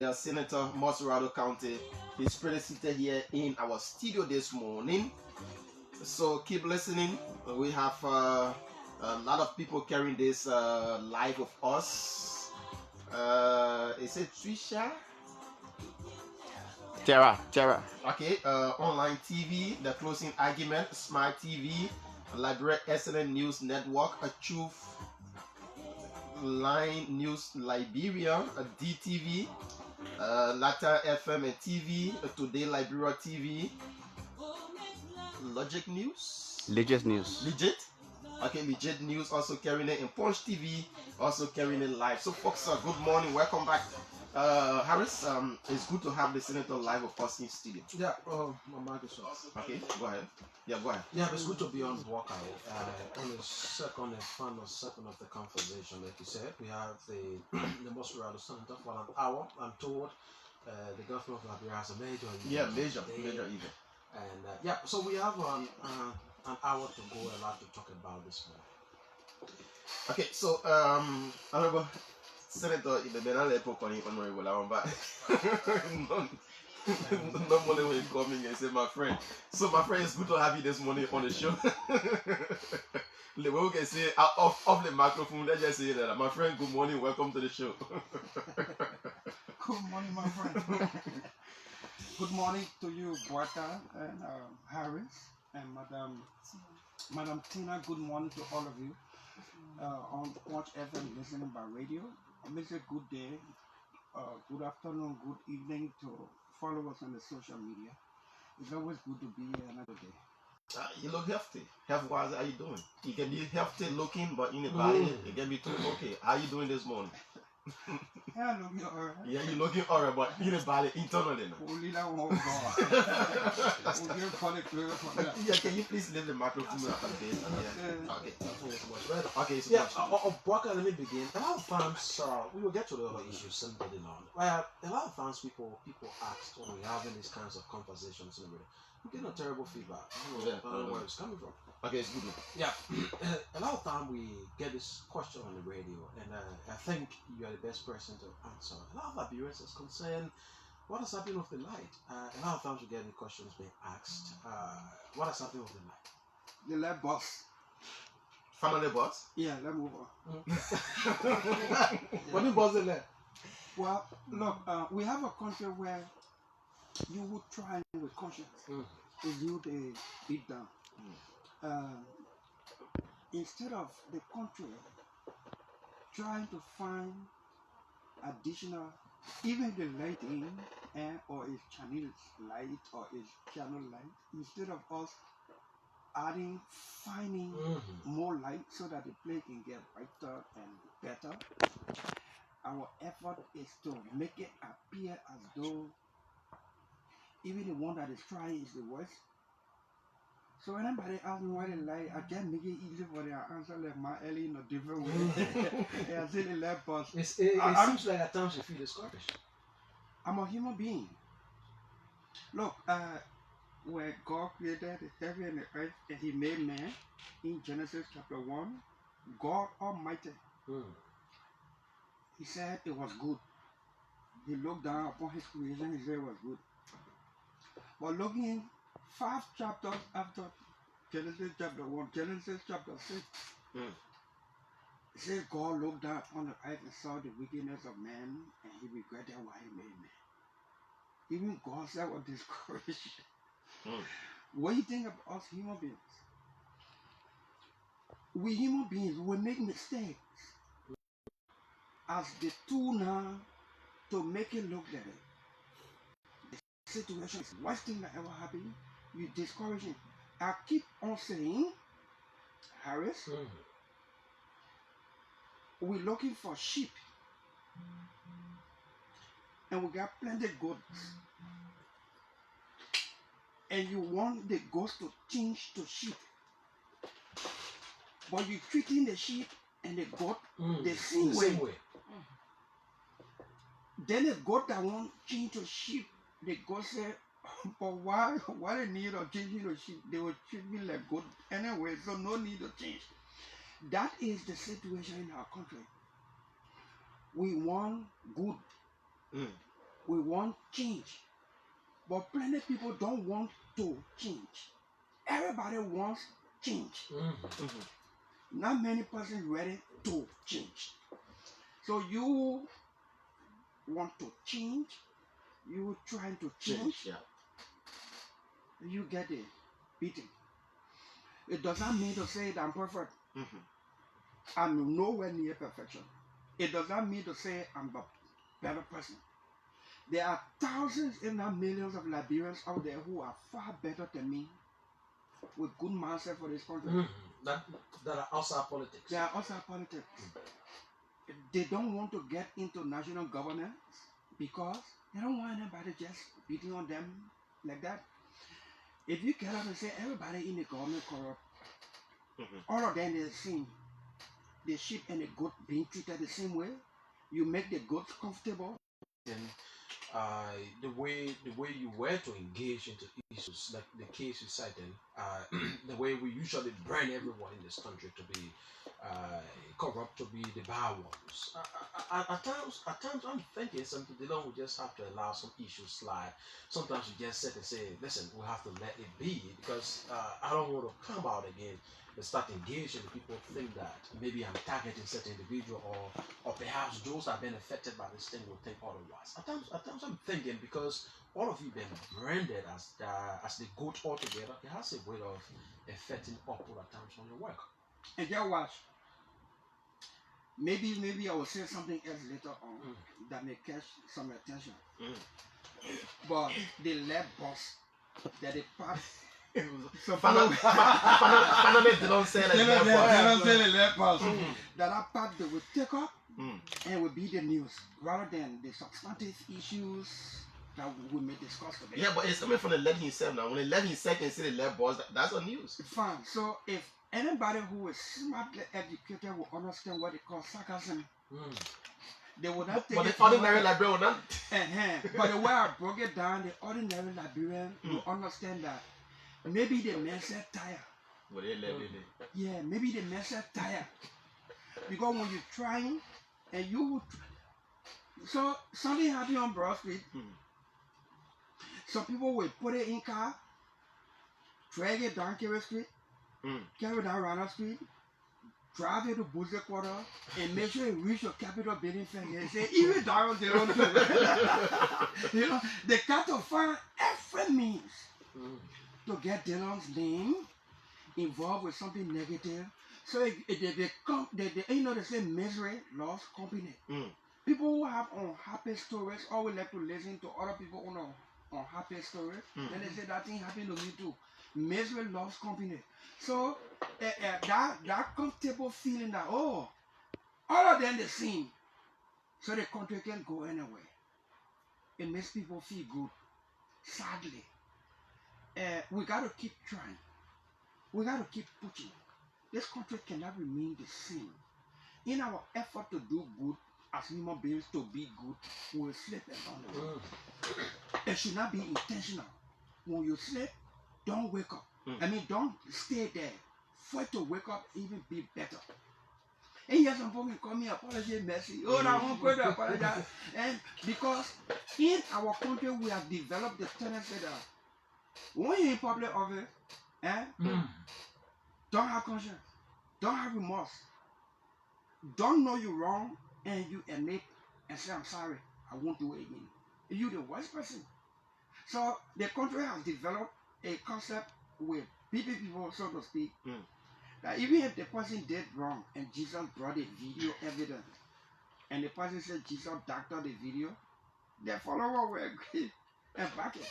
Senator Montserrado County. He's pretty seated here in our studio this morning. So keep listening. We have a lot of people carrying this live with us. Is it Trisha? Terra. Okay, online TV, The Closing Argument, Smart TV, Liberia Excellent News Network, A Truth Line News Liberia, DTV, Lata FM and TV, Today Liberia TV, Logic News. Legit News. Legit? Okay, Legit News also carrying it, and Punch TV also carrying it live. So folks, good morning, welcome back. Harris, it's good to have the senator live with us in studio. Yeah, my mic is off. Okay, go ahead. Yeah, go ahead. Yeah, it's good to be on walkout. On the second and final second of the conversation, like you said, we have the Montserrado Center for an hour. I'm told the government of Liberia has a major event. Yeah, major event. And yeah, so we have an hour to go, a lot to talk about this morning. Okay, so honorable Senator, the Benale Pokoni Honorable but normally when you come in and say my friend. So my friend, it's good to have you this morning on the show. We can say off the microphone, let's just say that my friend, good morning, welcome to the show. Good morning, my friend. Good morning to you, Boata and Harris and Madam Tina. Good morning to all of you on Watch FM listening by radio. I miss a good day, good afternoon, good evening to follow us on the social media. It's always good to be here another day. You look healthy. Health-wise, how you doing? You can be healthy looking, but in the body, it can be too okay. How you doing this morning? Yeah, looking alright. Yeah, you're looking alright, but in the body, internally now. Only that one Yeah, can you please leave the microphone up a bit? Yeah. Okay. It's much better. Okay, so Yeah, Boaka, let me begin. A lot of times, we will get to the other issues simply on. A lot of times, people ask when we're having these kinds of conversations and everything. We get a terrible feedback. I don't know where it's coming from. Okay, it's good. Yeah, a lot of time we get this question on the radio, and I think you are the best person to answer. A lot of Liberians is concerned, what is happening with the light? A lot of times we get the questions being asked, what is happening with the light? The left boss. Family boss? Yeah, let's move on. What do you boss the left? Well, look, we have a country where you would try with conscience. Is you the beat down. Instead of the country trying to find additional, even the lighting or its channel light or its channel light, instead of us finding more light so that the place can get brighter and better, our effort is to make it appear as though even the one that is trying is the worst. So when anybody asks me why they lie, I can't make it easy for their answer like my Ellie in a different way. Yeah, I say the left boss. It seems like at times you feel discouraged. I'm a human being. Look, where God created the heaven and the earth and he made man in Genesis chapter 1, God Almighty, he said it was good. He looked down upon his creation, he said it was good. But looking 5 chapters after Genesis chapter 1, Genesis chapter 6, it says God looked down on the earth and saw the wickedness of man, and he regretted why he made man. Even God said was discouraged. What do you think of us human beings? We human beings, we make mistakes as the tool now to make it look better. Situation is the worst thing that ever happened. You discouraging. I keep on saying, Harris, we're looking for sheep, and we got plenty of goats, and you want the goats to change to sheep, but you're treating the sheep and the goat the same way. Then the goat that won't change to sheep, the goat said, but why the need of changing the sheep? They will treat me like goat anyway, so no need to change. That is the situation in our country. We want good. we want change. But plenty of people don't want to change. Everybody wants change. Not many persons ready to change. So you want to change, you trying to change, Yeah. you get a beating. It does not mean to say that I'm perfect. I'm nowhere near perfection. It does not mean to say I'm a better person. There are thousands, if not millions, of Liberians out there who are far better than me with good mindset for this country. That are outside politics. They are outside politics. They don't want to get into national governance because they don't want anybody just beating on them like that. If you get up and say everybody in the government corrupt, all of them the same. The sheep and the goat being treated the same way. You make the goats comfortable. And the way you were to engage into issues like the case you cited, the way we usually brand everyone in this country to be corrupt, to be the bad ones. At times, I'm thinking something. They don't just have to allow some issues slide. Sometimes you just sit and say, "Listen, we have to let it be," because I don't want to come out again and start engaging. People think that maybe I'm targeting certain individual, or perhaps those that have been affected by this thing will think otherwise. At times I'm thinking, because all of you been branded as the goat altogether, it has a way of affecting upward at times on your work. And just watch. Maybe I will say something else later on that may catch some attention. But the lab boss that they part. So Finally, they don't say they like don't say the lab boss. That part they will take up and will be the news rather than the substantive issues that we may discuss today. Yeah, but it's coming from the left himself now. When the left himself can say the left boss, that's on news. Fine. So if anybody who is smartly educated will understand what they call sarcasm, they will not take But it. the ordinary Liberian will not. But the way I broke it down, the ordinary Liberian will understand that maybe the man said tired. Well, they left it. Yeah, maybe the man said tired. Because when you're trying and you so something happened on Broad Street. Some people will put it in car, drag it down Carey Street, carry it down Rana Street, drive it to Boozer Quarter, and make sure it reach your Capitol building fence and say, even Darius Dillon. You know, they got to find every means to get Dillon's name involved with something negative. So they say misery loves company. People who have unhappy stories always like to listen to other people on unhappy stories. Then they say that thing happened to me too. Misery loves company. So that comfortable feeling that all of them the same, so the country can go anywhere. It makes people feel good. Sadly, we got to keep trying. We got to keep pushing. This country cannot remain the same. In our effort to do good as human beings, to be good, we will slip along the road. It should not be intentional. When you sleep, don't wake up. Don't stay there. For it to wake up, even be better. And yes, some people call me apology messy. Oh, I won't go to apologize. And because in our country, we have developed the tendency that when you're in public office, don't have conscience, don't have remorse, don't know you're wrong, and you admit and say, I'm sorry, I won't do it again. You're the worst person. So the country has developed a concept with people, so to speak, that even if the person did wrong and Jesus brought a video evidence, and the person said Jesus doctored the video, their follower will agree and back it.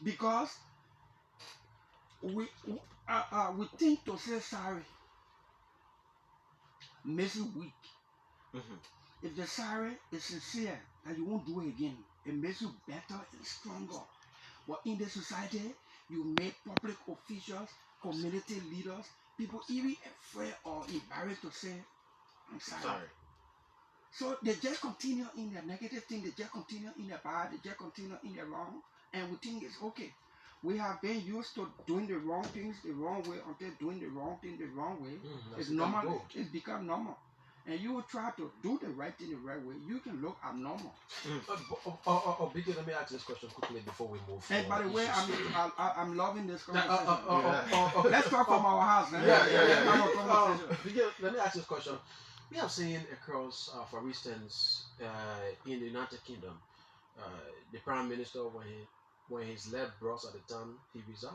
Because we think to say sorry makes you weak. If the sorry is sincere that you won't do it again, it makes you better and stronger. But in the society, you make public officials, community leaders, people even afraid or embarrassed to say, I'm sorry. So they just continue in their negative thing, they just continue in their bad, they just continue in their wrong, and we think it's okay. We have been used to doing the wrong things the wrong way until doing the wrong thing the wrong way. It's normal. It's become normal. and you will try to do the right thing the right way, you can look abnormal. Biggie, let me ask this question quickly before we move And by the way, I'm loving this conversation. Yeah. Let's talk from our house. Eh? Yeah. Have a conversation. Biggie, let me ask this question. We have seen across, for instance, in the United Kingdom, the Prime Minister, when his left boss at the time, he resigned.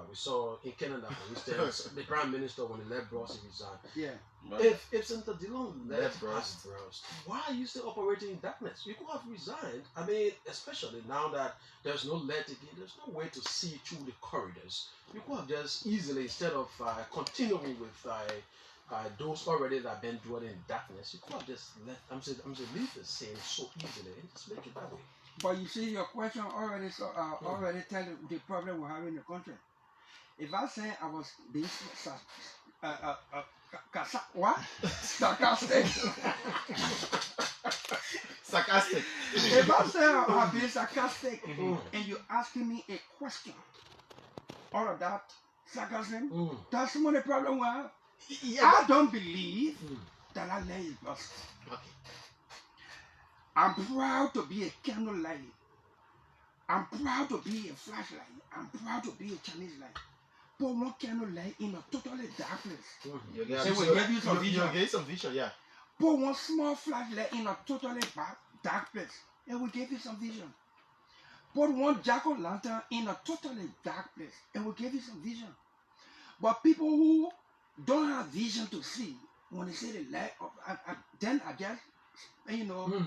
We saw in Canada, for instance, the Prime Minister, when the left boss, he resigned. Yeah. If Senator Dillon left boss, why are you still operating in darkness? You could have resigned. I mean, especially now that there's no let again, there's no way to see through the corridors. You could have just easily, instead of continuing with those already that have been dwelling in darkness, you could have just let leave the same so easily and just make it that way. But you see, your question already tell you the problem we have in the country. If I say I was being sarcastic, Sarcastic. if I say I'm being sarcastic and you're asking me a question, all of that sarcasm, that's one of the problem we have. I don't believe that I lay is busted. Okay. I'm proud to be a candlelight. I'm proud to be a flashlight. I'm proud to be a Chinese light. Put one candlelight in a totally dark place. You get some vision, yeah. Put one small flashlight in a totally dark place. It will give you some vision. Put one jack-o'-lantern in a totally dark place. It will give you some vision. But people who don't have vision to see, when they say the light, then I just,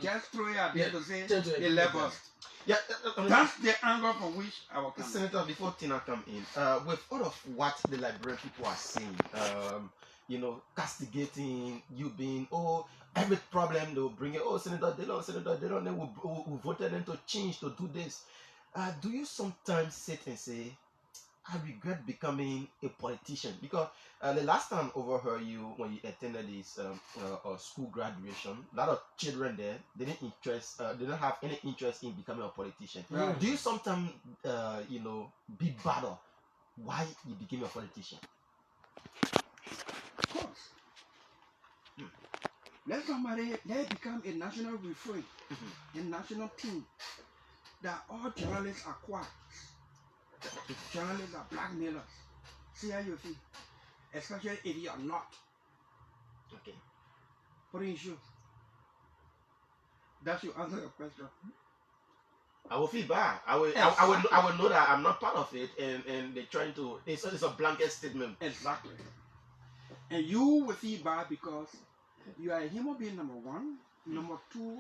just throw it out there to say the levels. Yeah, that's the angle from which I will come. Senator, before Tina come in, with all of what the Liberian people are saying, castigating you being, every problem they'll bring it, Senator Dillon, then we voted them to change, to do this. Do you sometimes sit and say, I regret becoming a politician? Because the last time overheard you when you attended this school graduation, a lot of children there didn't have any interest in becoming a politician. Right. Do you sometimes be bothered why you became a politician? Of course. Let become a national refrain, a national team that all journalists are quacks. Journalists are blackmailers. See how you feel. Especially if you are not. Okay. Put in shoes. That should answer your question. I will feel bad. I will know that I'm not part of it, and they're trying to. It's a blanket statement. Exactly. And you will feel bad because you are a human being, number one. Number two,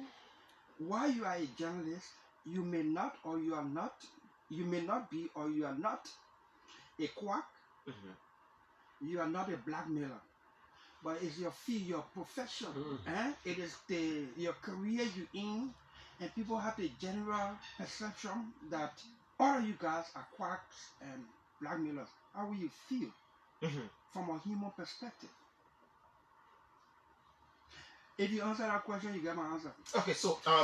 while you are a journalist, you may not or you are not. You may not be or you are not a quack. You are not a blackmailer. But it's your field, your profession. It is your career you in, and people have the general perception that all you guys are quacks and blackmailers. How will you feel from a human perspective? If you answer that question, you get my answer. Okay, so the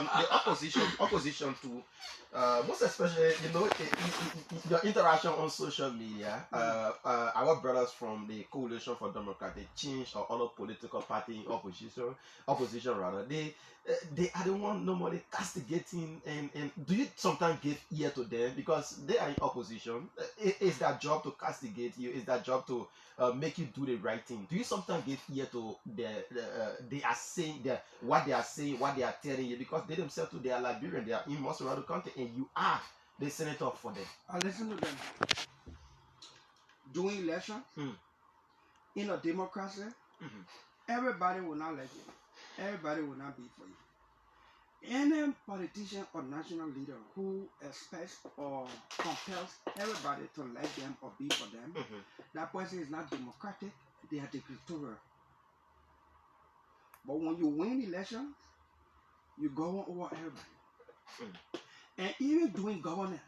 opposition to, most especially, your interaction on social media, our brothers from the Coalition for Democratic Change or other political party opposition rather, they are the one normally castigating, and do you sometimes give ear to them because they are in opposition? It's their job to castigate you. It's their job to make you do the right thing. Do you sometimes give ear to they are saying what they are saying, what they are telling you, because they themselves too, they are Liberian, they are in Montserrado County, and you are the senator for them? I listen to them. During elections, in a democracy, everybody will not like you. Everybody will not be for you. Any politician or national leader who expects or compels everybody to like them or be for them, that person is not democratic, they are dictatorial. But when you win elections, you go over everybody. And even doing governance,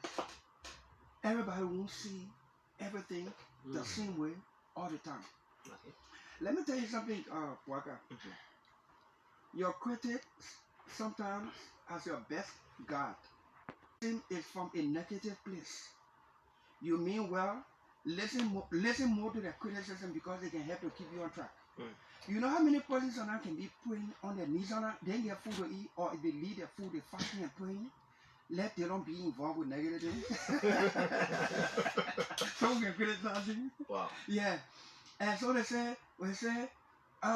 everybody won't see everything the same way all the time. Okay. Let me tell you something, Waka. Your critics sometimes as your best guard. Is from a negative place. You mean well, listen more to their criticism because they can help to keep you on track. You know how many persons on that can be praying on their knees on that, then get food to eat, or if they leave their food, they fasting and praying. Let them don't be involved with negative things. So we can criticize you. Wow. Yeah. And so they say,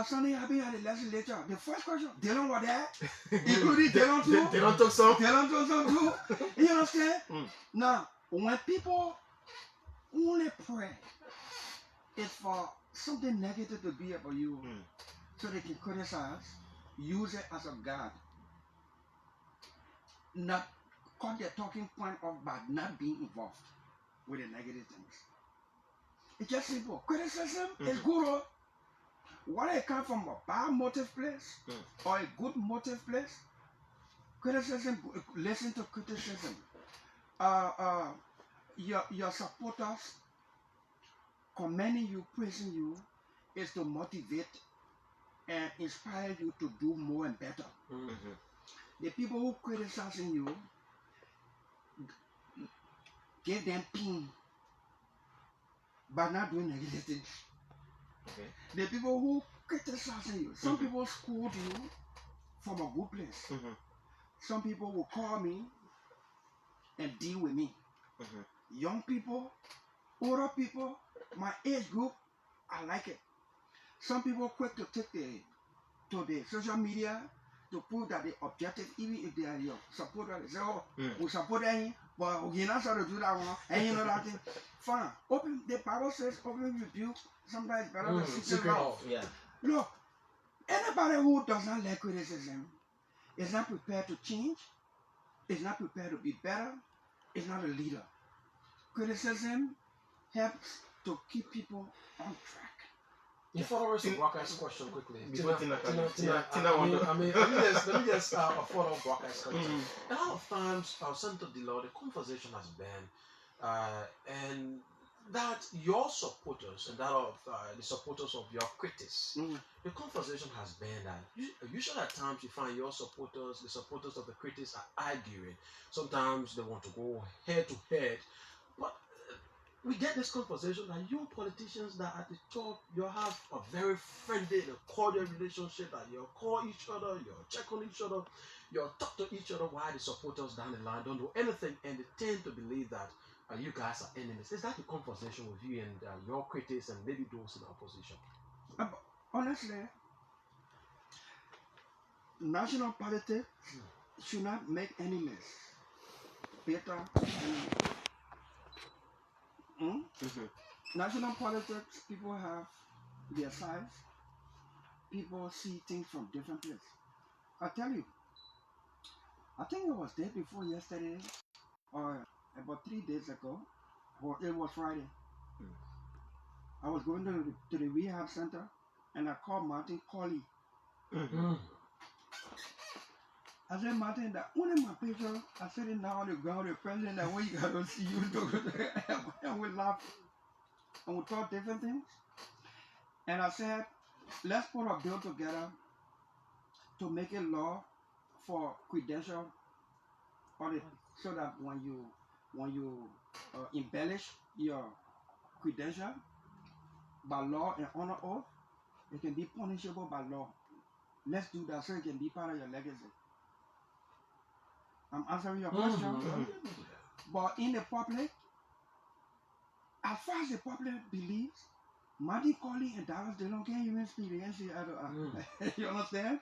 Sunday I've been at the legislature. The first question, Dillon was there, including Dillon too. Dillon took some. Dillon took some too. You understand? Now, when people only pray, it's for something negative to be about you, so they can criticize, use it as a guide, not cut their talking point off by not being involved with the negative things. It's just simple. Criticism is good. Whether it comes from a bad motive place or a good motive place, criticism, listen to criticism. Your supporters commending you, praising you, is to motivate and inspire you to do more and better. The people who criticizing you, give them pain by not doing negative things. The people who criticizing you, some people scold you from a good place. Some people will call me and deal with me. Young people, older people, my age group, I like it. Some people quick to take to the social media to prove that they objective, even if they are your supporter. They say, oh, we support him, but we're not sure to do that one, and you know that thing. Fine. Open, the Bible says, open rebuke, sometimes better than secret love. Yeah. Look, anybody who does not like criticism is not prepared to change, is not prepared to be better, is not a leader. Criticism helps to keep people on track. Before I ask Brock's question quickly, Before Tina let me just follow Brock's question. A lot of times, our Center Dillon, the conversation has been, and that your supporters and that of the supporters of your critics, the conversation has been that usually at times you find your supporters, the supporters of the critics are arguing. Sometimes they want to go head to head, but we get this conversation that you politicians that at the top, you have a very friendly and cordial relationship, that you call each other, you check on each other, you talk to each other, while the supporters down the line don't do anything, and they tend to believe that you guys are enemies. Is that the conversation with you and your critics and maybe those in opposition? Honestly, national politics should not make enemies. Better. National politics, people have their sides. People see things from different places. I tell you, I think it was day before yesterday, or about 3 days ago, or it was Friday. I was going to the rehab center, and I called Martin Colley. I said, Martin, that one of my pictures, I sitting down on the ground, the president, that way you got to see you, and we laugh, and we talk different things. And I said, let's put a bill together to make a law for credential audit, so that when you embellish your credential by law and honor oath, it can be punishable by law. Let's do that so it can be part of your legacy. I'm answering your question. But in the public, as far as the public believes, Martin Colley and Darius Dillon can't even speak the NC. You understand?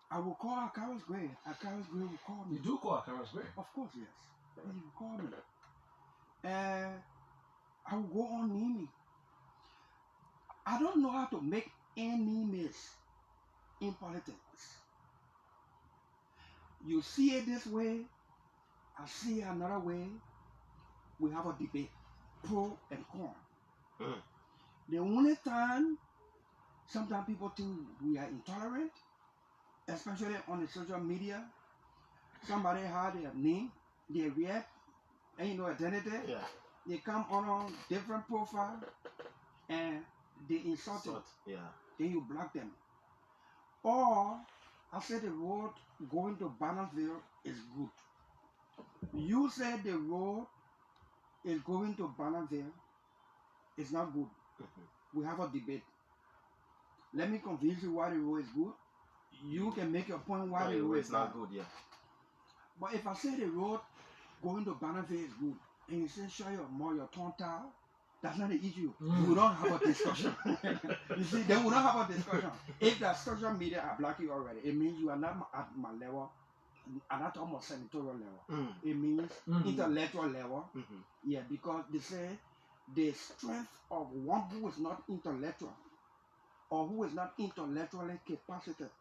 I will call Akaris Gray. Akaris Gray will call me. You do call Akaris Gray? Of course, yes. He will call me. And I will go on Nimi. I don't know how to make enemies in politics. You see it this way, I see it another way. We have a debate, pro and con. The only time sometimes people think we are intolerant, especially on the social media, somebody had their name, their rep, and identity. They come on different profile and they insult you. Then you block them. Or I said the road going to Bannersville is good. You said the road is going to Bannersville is not good. We have a debate. let me convince you why the road is good. You can make your point why No, the road it's is not bad. good, yeah. But if I say the road going to Bannerville is good, and you say show your tongue towel, that's not the issue. We don't have a discussion. You see, then we don't have a discussion. If the social media are blocking you already, it means you are not at my level. I'm not almost senatorial level. It means intellectual level. Yeah, because they say the strength of one who is not intellectual or who is not intellectually capacitated,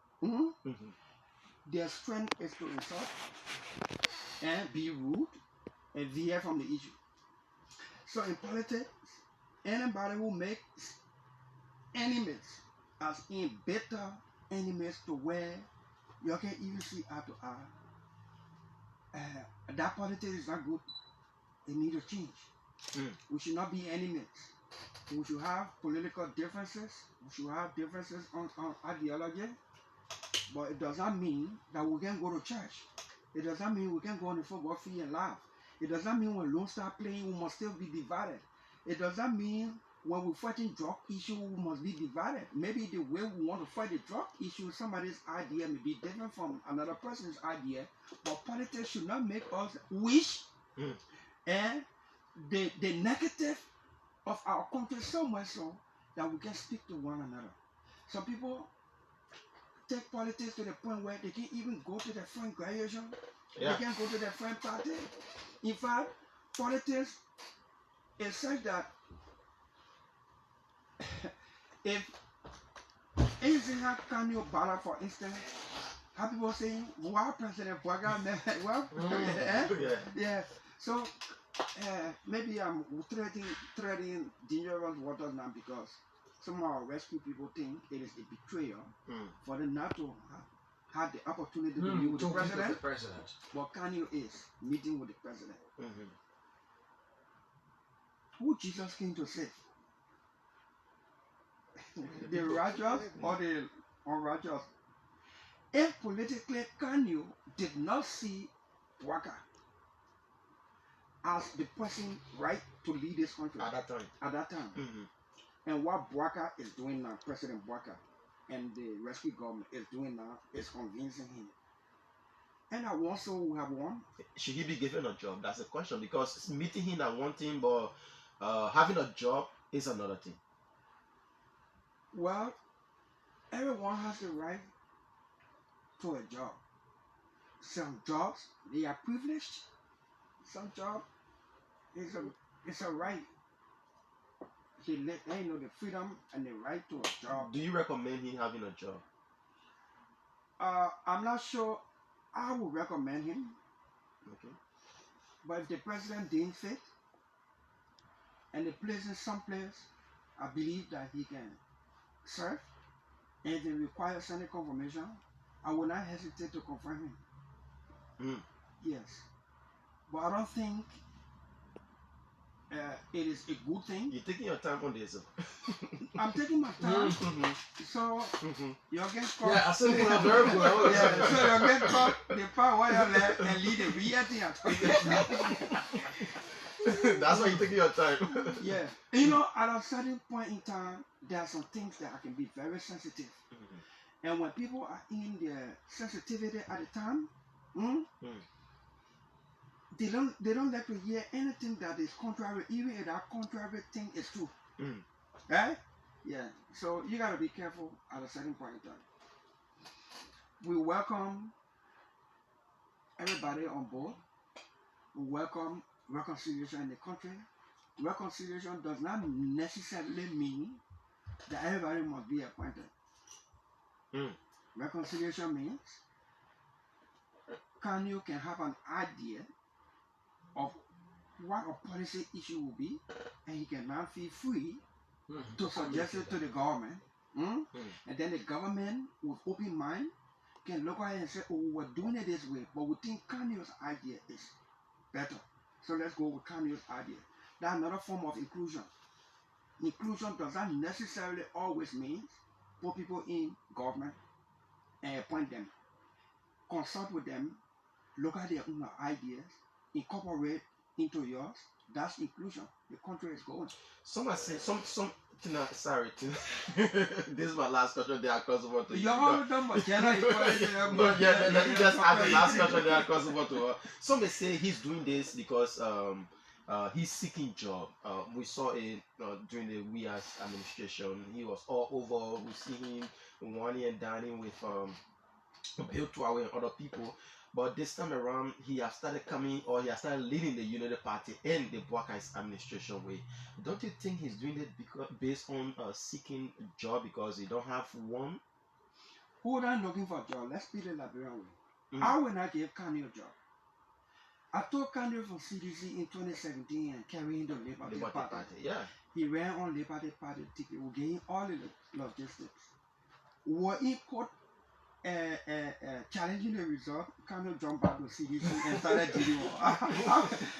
their strength is to insult and be rude and veer from the issue. So in politics, anybody who makes enemies as in better enemies to where you can even see eye to eye, that politics is not good. It needs to change. We should not be enemies. We should have political differences. We should have differences on ideology. But it does not mean that we can go to church. It does not mean we can go on the football field and laugh. It does not mean when Lone start playing, we must still be divided. It does not mean when we're fighting drug issue, we must be divided. Maybe the way we want to fight the drug issue, somebody's idea may be different from another person's idea. But politics should not make us wish and the negative of our country so much so that we can speak to one another. Some people take politics to the point where they can't even go to their friend graduation. Yeah. They can't go to their friend party. In fact, politics is such that if anything like Kanyo Bala, for instance, have people saying, wow, President Boaga, well, yeah. So maybe I'm treading dangerous waters now because some of our rescue people think it is a betrayal for them not to have the opportunity to meet with the president. But Kanyo is meeting with the president. Who Jesus came to save? The righteous or the unrighteous? If politically Kanyo did not see Waka as the person right to lead this country At that time. And what Bwaka is doing now, President Bwaka, and the rescue government is doing now, is convincing him. And I also have one. Should he be given a job? That's the question. Because meeting him and one thing, but having a job is another thing. Well, everyone has the right to a job. Some jobs, they are privileged. Some job it's a right. They know the freedom and the right to a job. Do you recommend him having a job? I'm not sure I would recommend him. Okay. But if the president deems fit and the place in some place, I believe that he can serve, and if it requires Senate confirmation, I will not hesitate to confirm him. Yes. But I don't think it is a good thing. You're taking your time on this. I'm taking my time. So you're getting caught. Yeah, I said it very well. Yeah, so you're getting caught the part where you're left and lead the real thing. That's why you're taking your time. Yeah. You know, at a certain point in time, there are some things that I can be very sensitive. And when people are in their sensitivity at the time, they don't like to hear anything that is contrary, even if that contrary thing is true. Right? Yeah. So you gotta be careful at a certain point in time. We welcome everybody on board. We welcome reconciliation in the country. Reconciliation does not necessarily mean that everybody must be appointed. Reconciliation means Kanyo can have an idea of what a policy issue will be, and he can now feel free to suggest it to the government. And then the government, with open mind, can look at it and say, oh, we're doing it this way, but we think Kanyo's idea is better. So let's go with Kanyo's idea. That's another form of inclusion. Inclusion does not necessarily always mean put people in government and appoint them. Consult with them, look at their own ideas, incorporate into yours. That's inclusion. The country is going. Some are saying, some Tina, sorry, Tina. This is my last question. Then I cross over to you. You're all done, but No, yeah, let me just ask the last question. Then I cross over to her. Some may say he's doing this because he's seeking job. We saw it during the WIA's administration. He was all over. We see him whining and dining with Bill Tuawe and other people. But this time around, he has started coming, or he has started leading the Unity Party and the Bwakai's administration way. Don't you think he's doing it because based on seeking a job because he don't have one? Who are looking for a job? Let's be the Liberian way. Mm. I will not give Kanye a job. I took Kanye from CDC in 2017 and carrying the Liberty The Party. Yeah. He ran on Liberty Party ticket. We gave him all the logistics. Were he caught challenging the result, Kanye jumped back to CDC and started dealing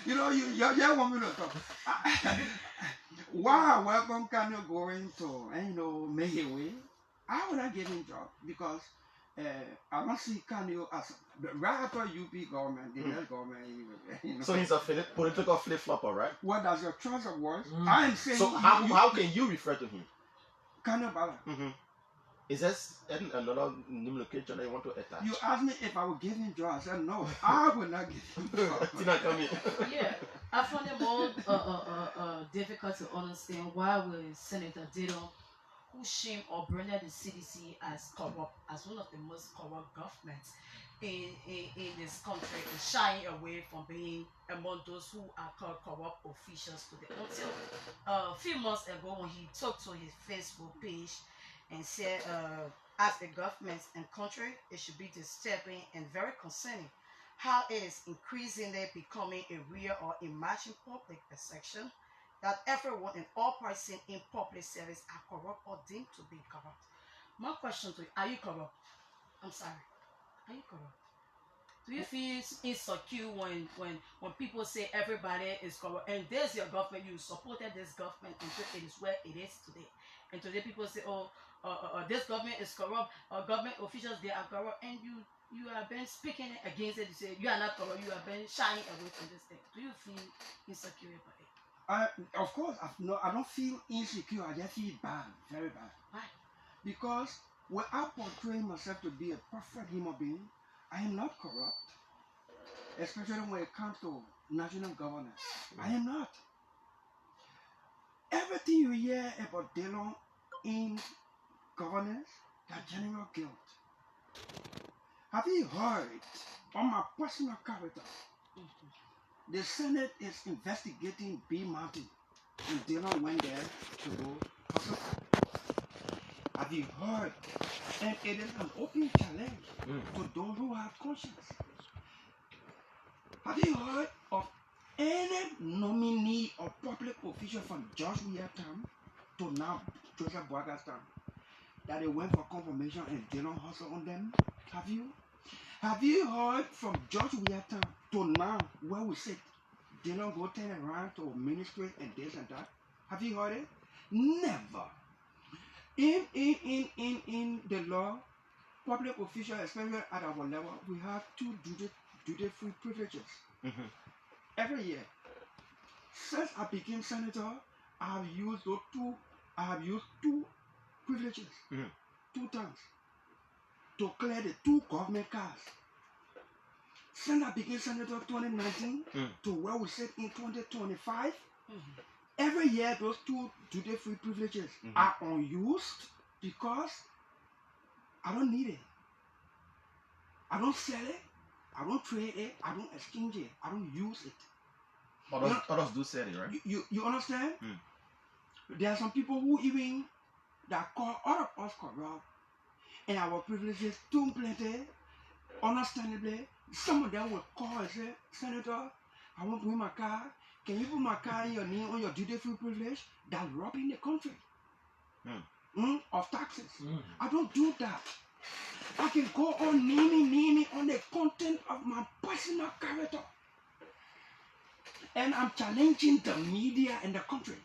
you know, you want me to talk. Wow, welcome Kanye going to, make a way. I would not give him job because I don't see Kanye as right after UP government, the next government anyway. So he's a political flip-flopper, right? What does your choice of words? I am saying. So how can you refer to him? Kanye Bala. Is there another nomenclature that you want to attach? You asked me if I would give him job. I said no. I would not give him job. Tina, come here. Yeah, I find it more difficult to understand why would Senator Dillon, who shamed or branded the CDC as corrupt, as one of the most corrupt governments in this country, is shying away from being among those who are called corrupt officials today. Until a few months ago, when he talked to his Facebook page and said, as a government and country, it should be disturbing and very concerning how it is increasingly becoming a real or emerging public perception that everyone and all persons in public service are corrupt or deemed to be corrupt. My question to you, are you corrupt? I'm sorry. Are you corrupt? Do you feel insecure when people say everybody is corrupt and there's your government, you supported this government until it is where it is today? And today people say, this government is corrupt, or government officials, they are corrupt, and you have been speaking against it. You say you are not corrupt, you have been shying away from this thing. Do you feel insecure about it? Of course, I don't feel insecure. I just feel bad, very bad. Why? Because when I portray myself to be a perfect human being, I am not corrupt. Especially when it comes to national governance. I am not. Everything you hear about Dillon in governance, that general guilt. Have you heard on my personal character? The Senate is investigating B Mountain, and Dillon went there to go hustle. Have you heard? And it is an open challenge to those who have conscience. Have you heard of any nominee or public official from George Weah time to now Joseph Boaga's time that they went for confirmation and Dillon hustle on them? Have you? Have you heard from George Weah time to now where we sit? Dillon go turn around to ministry and this and that. Have you heard it? Never. In the law, public officials, especially at our level, we have two duty-free privileges. Every year. Since I became senator, I have used two privileges 2 times to clear the 2 government cars. Since I became senator 2019 to where we sit in 2025, every year those 2 duty-free privileges are unused because I don't need it. I don't sell it. I don't trade it. I don't exchange it. I don't use it. Others do sell it, right? You understand? There are some people who even that call all of us corrupt and our privileges too plenty. Understandably, some of them will call and say, Senator, I want to win my car. Can you put my car in your name on your duty-free privilege? That's robbing the country of taxes. I don't do that. I can go on naming on the content of my personal character. And I'm challenging the media and the country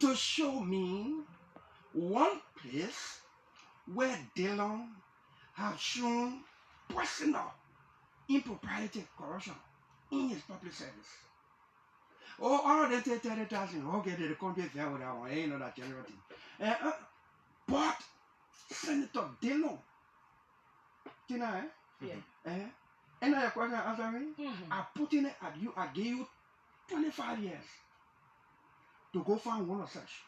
to show me one place where Dillon has shown personal impropriety, corruption in his public service. Oh, all of them take 30,000. Okay, the country fair with that one. Ain't no that general thing. But Senator Dillon, you know, Yeah. and I question answering. Mm-hmm. I put in it at you. I gave you 25 years to go find one of such.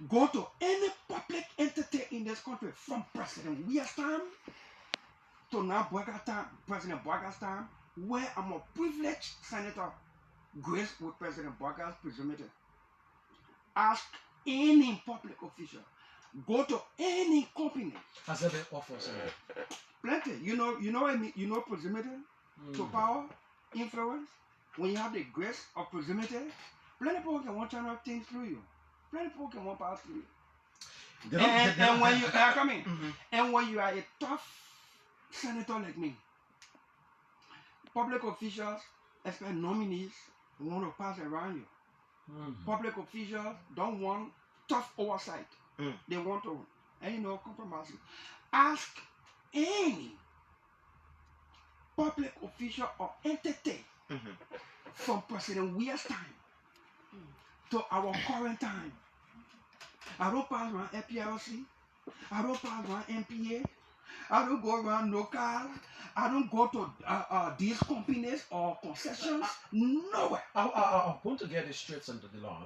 Go to any public entity in this country from President Weir's time to now Boyga's time, President Boyga's time, where I'm a privileged senator, grace with President Boyga's presumptive. Ask any public official. Go to any company. Has there been offers? Plenty. You know what I mean? You know presumptive to power, influence. When you have the grace of presumptive, plenty of people can want to channel things through you. Plenty of people can want pass through you. And when you are coming, and when you are a tough senator like me, public officials, especially nominees, want to pass around you. Public officials don't want tough oversight. They want to, compromise you. Ask any public official or entity from President Weir's time to our current time. I don't pass around FPLC. I don't pass around MPA. I don't go around local. I don't go to these companies or concessions. Nowhere. I want to get this straight under the law,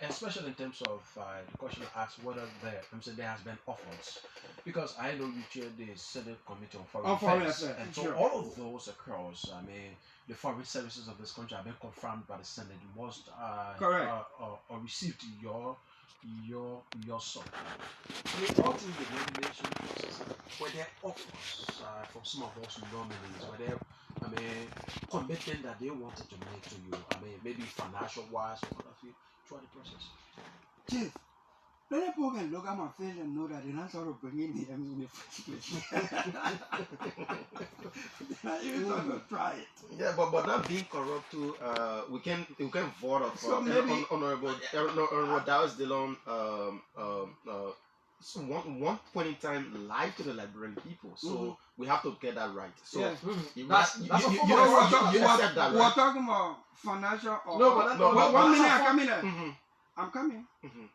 especially in terms of the question I asked whether there has been offers, because I know you chair the Senate Committee on Foreign Affairs, and so all of those across, the foreign services of this country have been confirmed by the Senate. Most correct or received your support. All through the nomination process, were there offers from some of those nominees? Were there, commitment that they wanted to make to you? Maybe financial wise or what have you throughout the process. Chief, many people can look at my face and know that they're not sort of bringing me in the first place. They're not even sort of try it. Yeah, but not being corrupt too. We can vote of So maybe Honorable Darius Dillon. So one point in time lied to the Liberian people. So we have to get that right. So yeah. you We're accept that, right? talking about financial or No, but No, but 1 minute I'm coming there. Mhm, I'm coming. mhm.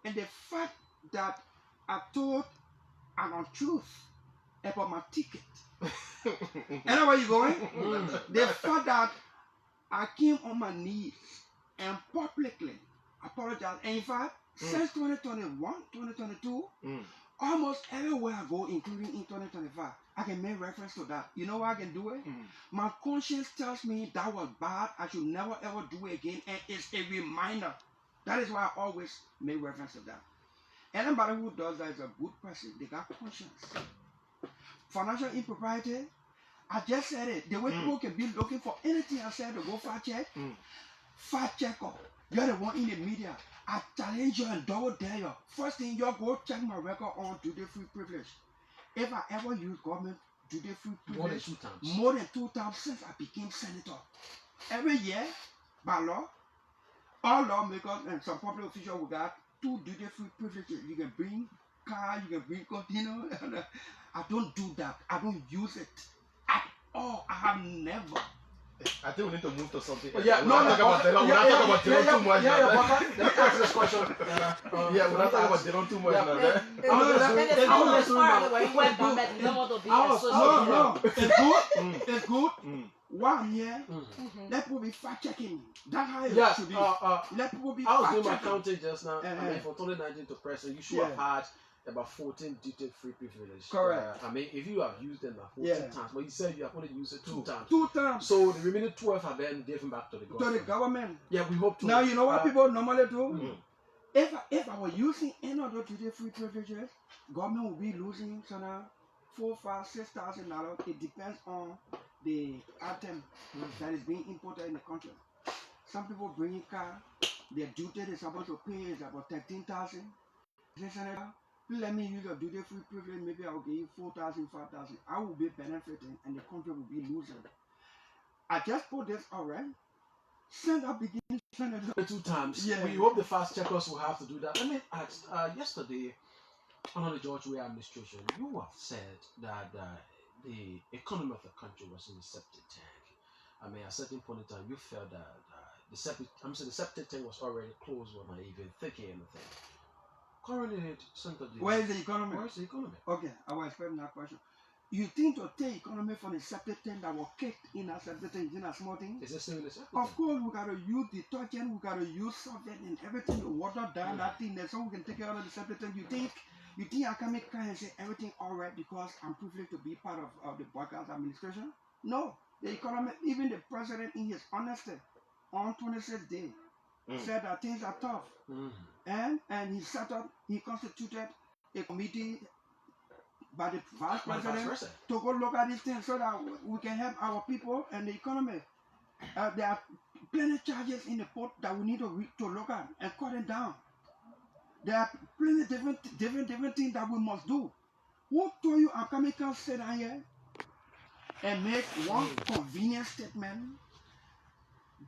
And the fact that I told an untruth about my ticket. And where you going? The fact that I came on my knees and publicly apologized. And in fact, since 2021, 2022, almost everywhere I go, including in 2025, I can make reference to that. You know why I can do it? My conscience tells me that was bad. I should never ever do it again. And it's a reminder. That is why I always make reference to that. Anybody who does that is a good person. They got conscience. Financial impropriety, I just said it. The way people can be looking for anything I said to go fact check. Fact checker. You're the one in the media. I challenge you and double dare you. First thing, you go check my record on duty-free privilege. If I ever use government duty-free privilege more than 2 times since I became senator. Every year, by law, all lawmakers and some public officials will got 2 duty-free privileges. You can bring car, you can bring container. I don't do that. I don't use it at all. I have never. I think we need to move to something else. Yeah, We're not talking about Dillon too much. Let me ask this question. Yeah, we're not talking about Dillon too much now. No, it's good. While I'm here, let people be fact checking me. That's how it should be. Let people be I was fact doing my checking. counting just now. From 2019 to present, you should have had about 14 duty-free privileges. Correct. If you have used them 14 times, but you said you have only used it 2 times. 2 times. So the remaining 12 have been given back to the government. To the government. Yeah, we hope to. Now you know what people normally do? If I were using any of those duty-free privileges, government will be losing $4, $5, $6,000. It depends on the item that is being imported in the country. Some people bring in car, their duty they're supposed to pay is about $13,000. Please let me use your duty-free privilege. Maybe I'll give you $4,000, $5,000. I will be benefiting, and the country will be losing. I just put this already. Since I began Senator 2 times. Yeah. We hope the fast checkers will have to do that. Let me ask. Yesterday, under the George Weah administration, you have said that the economy of the country was in a septic tank. I mean, at a certain point in time, you felt that the septic tank was already closed when I even thinking anything. Currently, Where is the economy? Where's the economy? Okay, I was expecting that question. You think to take economy from the septic tank that was kicked in a septic tank is a small thing? Is it still in the septic Of tank? course, we gotta use detergent, we gotta use solvent and everything to water down that thing there so we can take it out of the septic tank. You think I can make cry and say everything alright because I'm privileged to be part of the broadcast administration? No. The economy, even the president in his honesty on 26th day said that things are tough. And he constituted a committee by the vice president to go look at these things so that we can help our people and the economy. There are plenty charges in the port that we need to look at and cut it down. There are plenty different things that we must do. Who told you Akami can sit down here and make one convenient statement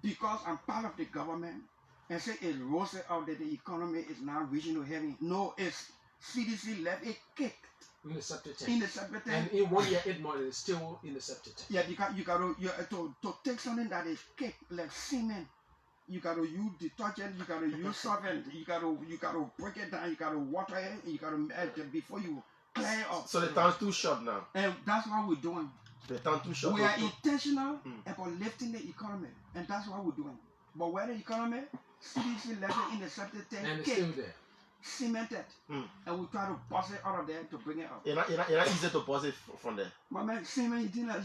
because I'm part of the government and say it's rosy out that the economy is now reaching to heaven? No, it's CDC left it kicked. In the septic tank. In the septic tank. And in 1 year, 8 months, it's still in the septic tank. Yeah, you to take something that is kicked like cement. You gotta use detergent. You gotta use solvent. You gotta break it down. You gotta water it. You gotta before you clear it up. So the time's too short now. And that's what we're doing. The time too short. We are intentional about lifting the economy, and that's what we're doing. But where the economy, CDC left it in the septic tank, And it's still there. cemented, and we try to bust it out of there to bring it up. It's not easy to bust it from there. My man, cement, you think that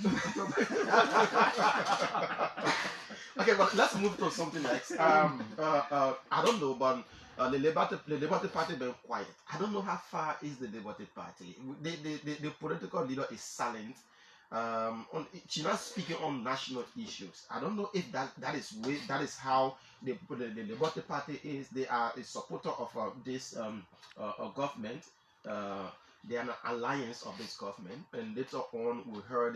Okay, but let's move to something else. I don't know, but the Liberty Party been quiet. I don't know how far is the Liberty Party. The political leader is silent. She's not speaking on national issues. I don't know if that is how the Liberty Party is. They are a supporter of this government. They are an alliance of this government. And later on, we heard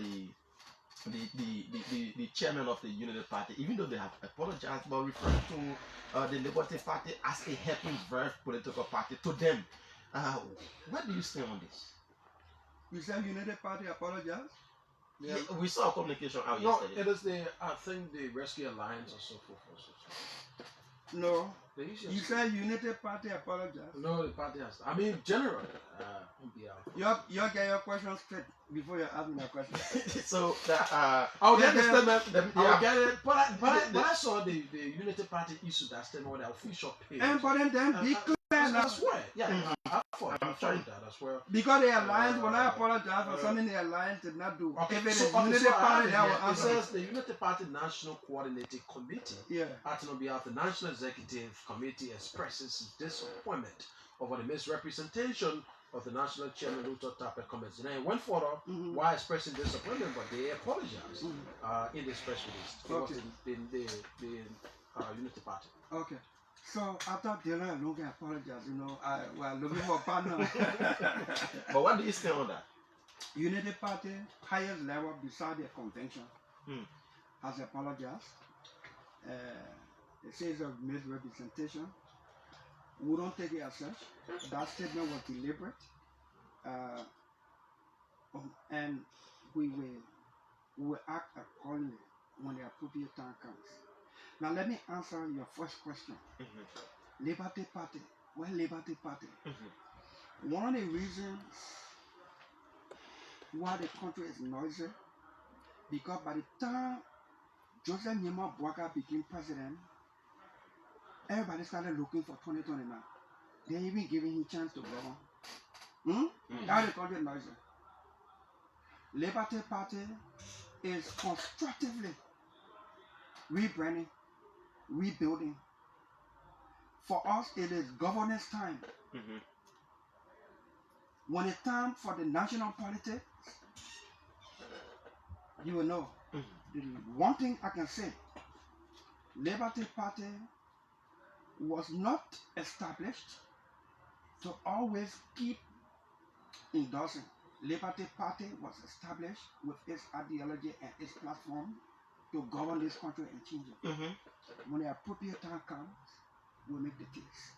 the chairman of the Unity Party, even though they have apologized, but referring to the Liberty Party as a helping verve political party to them. Where do you stand on this? You said Unity Party apologized? Yeah, we saw a communication out No, yesterday. it is I think the Rescue Alliance or so forth. No. They You said Unity Party apologized? No, the party has. I mean, generally, on behalf. You get your question straight before you ask me that question. So I'll get the yeah, statement. I'll get it. But I saw the Unity Party issue that statement on their official page. And but then be clear now. I swear. Yeah, I'm trying that as well. Because the alliance, when I apologize for something the alliance did not do. Okay, If it is so Unity I Party, have that it will here. It answer. says the Unity Party National Coordinating Committee, acting on behalf of the National Executive Committee, expresses disappointment over the misrepresentation of the National Chairman Ruto Tapet comments. And it went further while expressing disappointment, but they apologized in this press release. It was the Unity Party. Okay. So after Dillon and Logan apologize, we're looking for a partner. but what do you stand on that? Unity Party, highest level beside the convention, has apologized. It says a misrepresentation. We don't take it as such. That statement was deliberate. And we will act accordingly when the appropriate time comes. Now let me answer your first question. Liberty Party. Well, Liberty Party. One of the reasons why the country is noisy, because by the time Joseph Nyema Boaka became president, everybody started looking for 2029. They even giving him chance to govern. That's the country noisy. Liberty Party is constructively rebranding, rebuilding. For us, it is governance time. When it's time for the national politics, you will know. The one thing I can say, Liberty Party was not established to always keep endorsing. Liberty Party was established with its ideology and its platform to govern this country and change it. When the appropriate time comes, we'll make the case.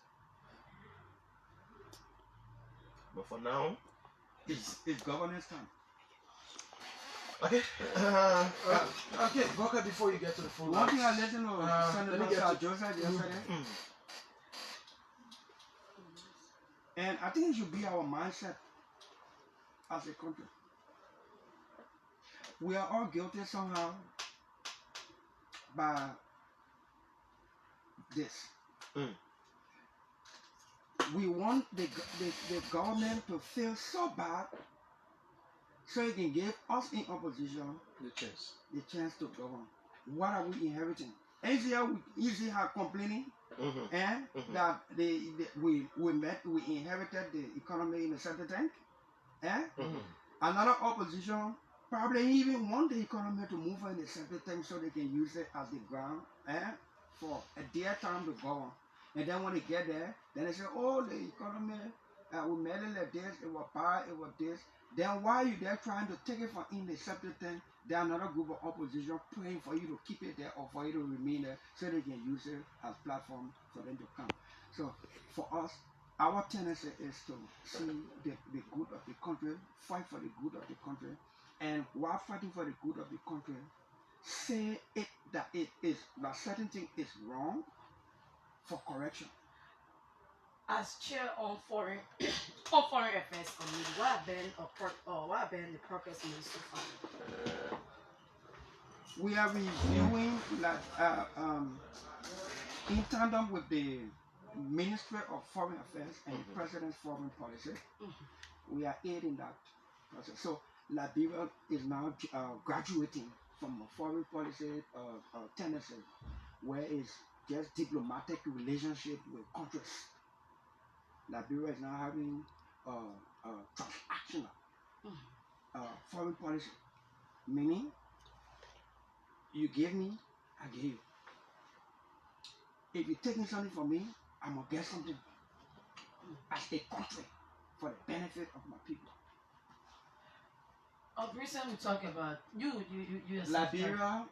But for now, it's governance time. Okay. Okay, Goka, before you get to the full One thing I lines, listened to let me Senator get Sir to- Joseph yesterday, Mm. and I think it should be our mindset as a country. We are all guilty somehow by this. Mm. We want the government to feel so bad so it can give us in opposition The chance. the chance to govern. What are we inheriting? Easy are complaining Mm-hmm. and Mhm. that we inherited the economy in a certain tank. And Mm-hmm. another opposition probably even want the economy to move in a certain thing so they can use it as the ground for a dear time to govern. And then when they get there, then they say, oh, the economy, we made it like this, it was bad, it was this. Then while you there trying to take it from in the separate thing, there are another group of opposition praying for you to keep it there or for you to remain there so they can use it as platform for them to come. So for us, our tendency is to see the good of the country, fight for the good of the country, and while fighting for the good of the country, say it that certain thing is wrong for correction. As chair on foreign on foreign affairs committee, what have been the progress made so far? We are reviewing in tandem with the Ministry of Foreign Affairs and the President's foreign policy. We are aiding that process. So Liberia is now graduating from a foreign policy tendency where it's just diplomatic relationship with countries. Liberia is now having transactional foreign policy, meaning you give me, I give you. If you're taking something from me, I'm gonna get something as a country for the benefit of my people. Of recent, we talk about you Liberia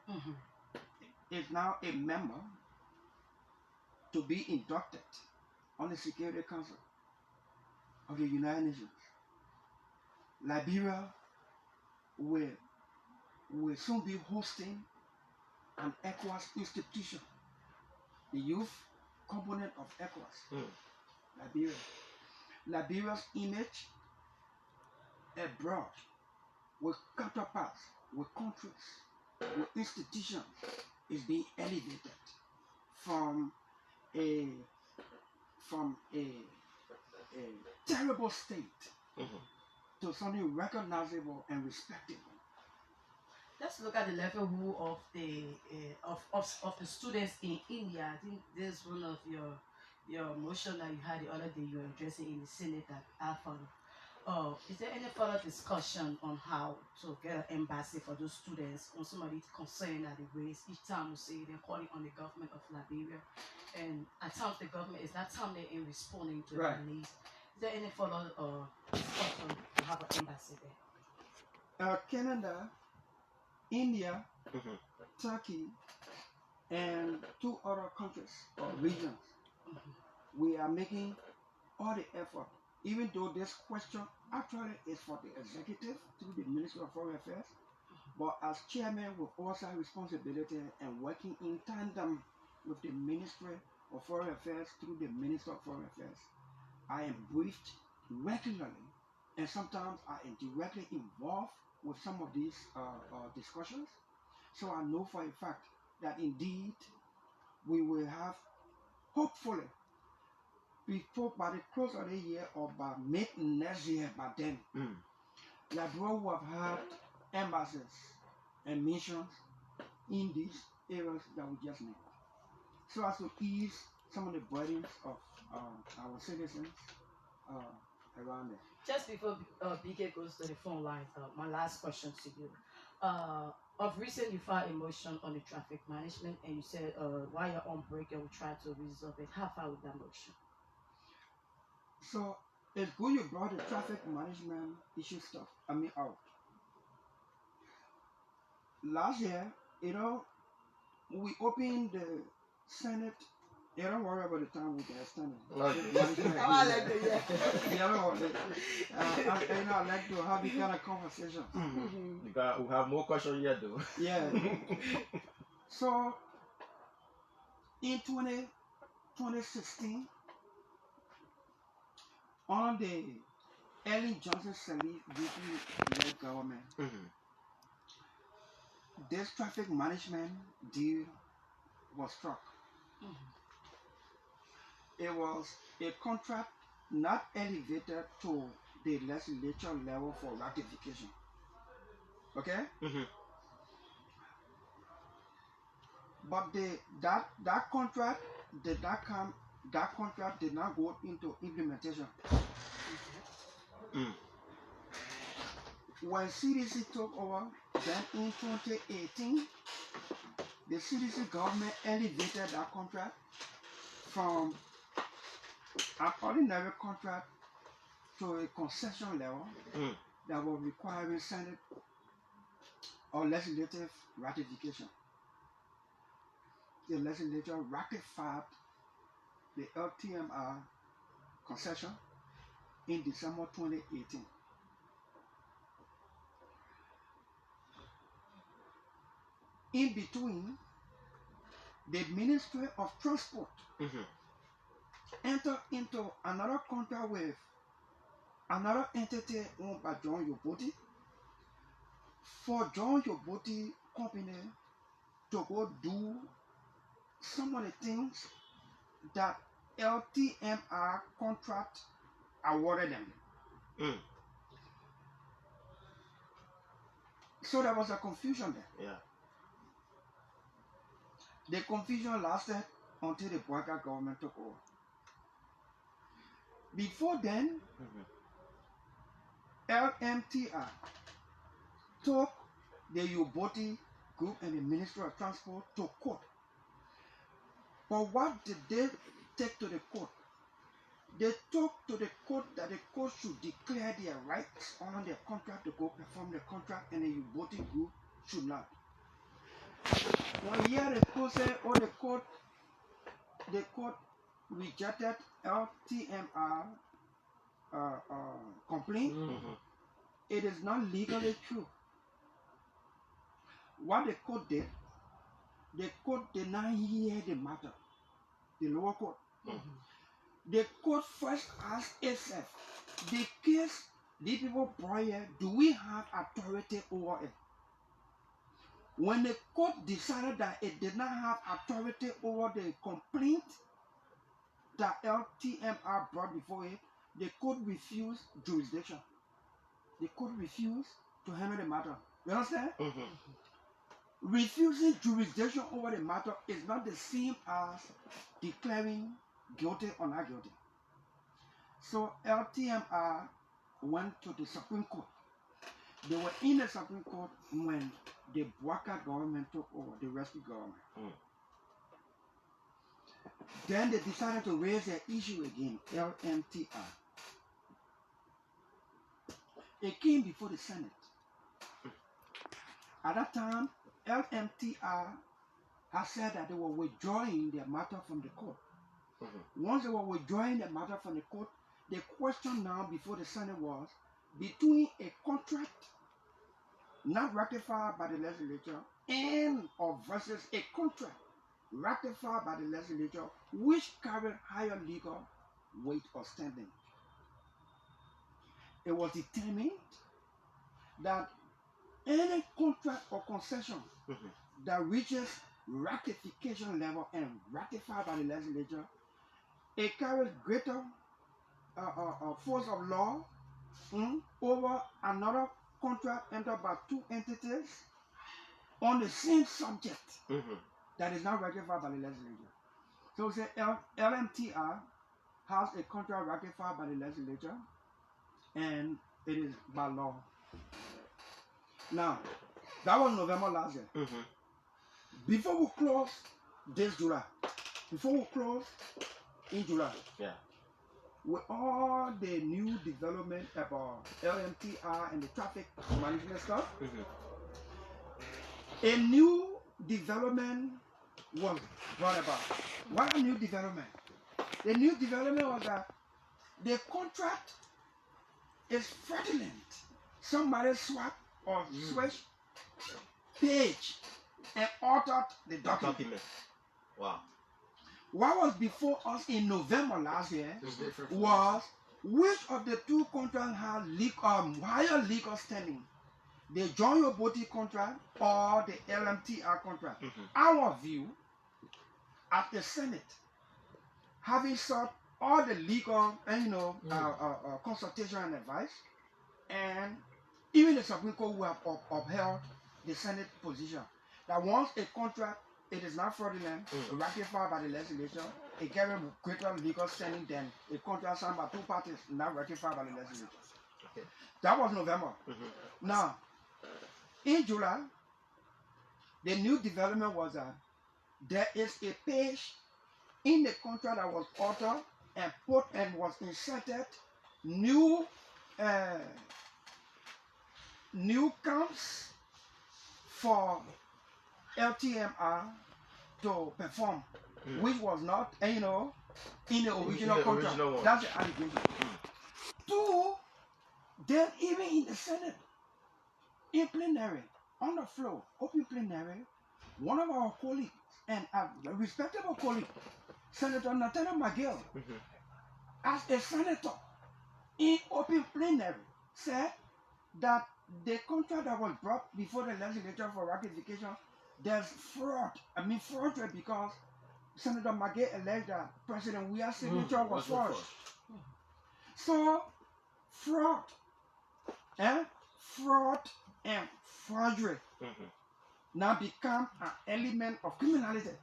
is now a member to be inducted on the Security Council of the United Nations. Liberia will soon be hosting an ECOWAS institution, the youth component of ECOWAS. Liberia. Liberia's image abroad with counterparts, with countries, with institutions is being elevated from a terrible state to something recognizable and respectable. Let's look at the level who of the of the students in India. I think this is one of your motion that you had the other day you were addressing in the Senate at AFAN. Is there any further discussion on how to get an embassy for those students on some of the concern that they raise each time we say they're calling on the government of Liberia, and at times the government is not timely in responding to their needs. Is there any further discussion to have an embassy there? Canada, India, Turkey, and 2 other countries or regions, we are making all the effort, even though this question actually is for the executive through the Ministry of Foreign Affairs, but as chairman with oversight responsibility and working in tandem with the Ministry of Foreign Affairs through the Minister of Foreign Affairs, I am briefed regularly, and sometimes I am directly involved with some of these discussions. So I know for a fact that indeed we will have, hopefully, before by the close of the year or by mid next year, by then, Liberia will have had embassies and missions in these areas that we just named, so as to ease some of the burdens of our citizens around there. Just before BK goes to the phone line, my last question to you. Of recent, you filed a motion on the traffic management, and you said while you're on break, you will try to resolve it. How far with that motion? So it's good you brought the traffic management issue stuff. Out. Last year, we opened the Senate Yeah, don't worry about the time we can extend it. Okay. Oh, I like the yeah. Yeah, don't worry. I like to have this kind of conversation. We have more questions here, though. Yeah. So, in 2016, on the Ellen Johnson Sirleaf VP-led government, this traffic management deal was struck. It was a contract not elevated to the legislature level for ratification. Okay? But that contract did not come. That contract did not go into implementation. When CDC took over, then in 2018, the CDC government elevated that contract from an ordinary contract to a concession level that was requiring Senate or legislative ratification. The legislature ratified the LTMR concession in December 2018. In between, the Ministry of Transport entered into another contract with another entity owned by John Yoboti for John Yoboti Company to go do some of the things that LTMR contract awarded them. So there was a confusion there. Yeah. The confusion lasted until the Boyka government took over. Before then, LMTR took the Yoboti group and the Ministry of Transport to court. But what did they take to the court? They took to the court that the court should declare their rights on their contract to go perform the contract, and the Yoboti group should not. 1 year the court said, oh, the court rejected LTMR complaint. It is not legally true. What the court did not hear the matter, the lower court. The court first asked itself, the case these people brought here, do we have authority over it? When the court decided that it did not have authority over the complaint that LTMR brought before it, the court refused jurisdiction. The court refused to handle the matter. You understand? Refusing jurisdiction over the matter is not the same as declaring guilty or not guilty. So LTMR went to the Supreme Court. They were in the Supreme Court when the Boyka government took over, the rescue government. Then they decided to raise their issue again, LMTR. It came before the Senate. At that time, LMTR had said that they were withdrawing their matter from the court. Once they were withdrawing the matter from the court, the question now before the Senate was between a contract not ratified by the legislature and or versus a contract ratified by the legislature which carried higher legal weight or standing. It was determined that any contract or concession that reaches ratification level and ratified by the legislature, it carries greater force of law over another contract entered by two entities on the same subject that is not ratified by the legislature. So say LMTR has a contract ratified by the legislature and it is by law. Now, that was November last year. Before we close this July, before we close in July, with all the new development about LMTR and the traffic management stuff, a new development was brought about. What a new development. The new development was that the contract is fraudulent. Somebody swap or switch page and altered the document. Wow. What was before us in November last year It's different from was which of the two contracts had higher legal standing, the John Yoboti contract or the LMTR contract. Our view at the Senate, having sought all the legal and consultation and advice, and even the Supreme Court who have upheld the Senate position that once a contract it is not fraudulent, ratified by the legislature, it carries greater legal standing than a contract signed by two parties not ratified by the legislature. Okay. That was November. Now, in July, the new development was that there is a page in the contract that was altered and put and was inserted new counts for LTMR to perform, which was not, in the original contract. That's the allegation. Two, then even in the Senate, in plenary, on the floor, open plenary, one of our colleagues, and a respectable colleague, Senator Nathaniel McGill, as a senator, in open plenary, said that the contract that was brought before the legislature for ratification, there's fraud. I mean fraudulent because Senator McGill alleged that President Weah's signature was forged. So fraud, fraud and forgery now become an element of criminality.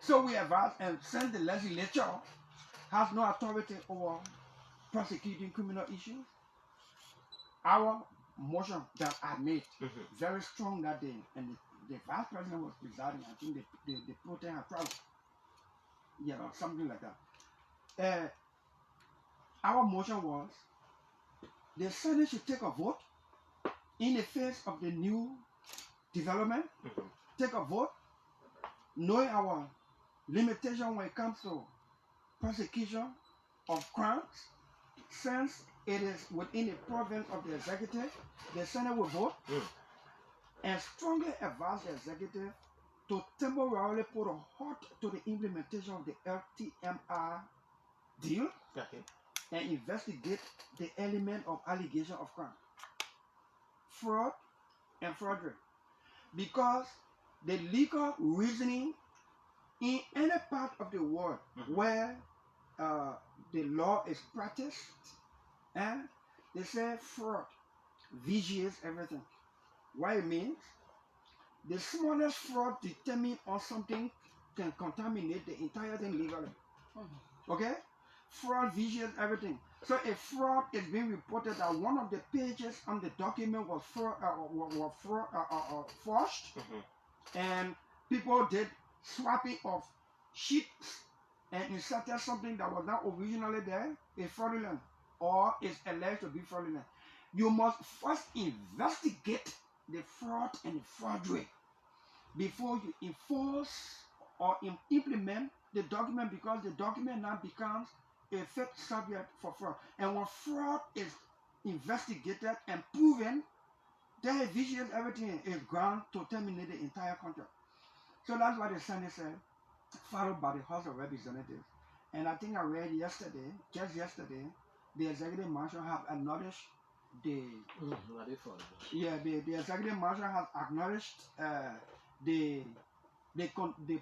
So we advise, and since the legislature has no authority over prosecuting criminal issues, our motion that I made very strong that day, and the vice president was presiding. I think they put in a crowd, something like that. Our motion was the Senate should take a vote in the face of the new development. Take a vote, knowing our limitation when it comes to prosecution of crimes, since it is within the province of the executive, the Senate will vote and strongly advise the executive to temporarily put a halt to the implementation of the LTMR deal and investigate the element of allegation of crime, fraud, and forgery. Because the legal reasoning in any part of the world where the law is practiced, and they say fraud vitiates everything. What it means, the smallest fraud determined on something can contaminate the entire thing legally. Okay? Fraud vitiates everything. So a fraud is being reported that one of the pages on the document was forged, and people did swapping of sheets and inserted something that was not originally there, is fraudulent or is alleged to be fraudulent. You must first investigate the fraud and the forgery before you enforce or implement the document, because the document now becomes a fit subject for fraud. And when fraud is investigated and proven, then it vitiates everything, is ground to terminate the entire contract. So that's what the Senate said, followed by the House of Representatives. And I think I read yesterday, just yesterday, the Executive Marshal have acknowledged the Executive Marshal has acknowledged the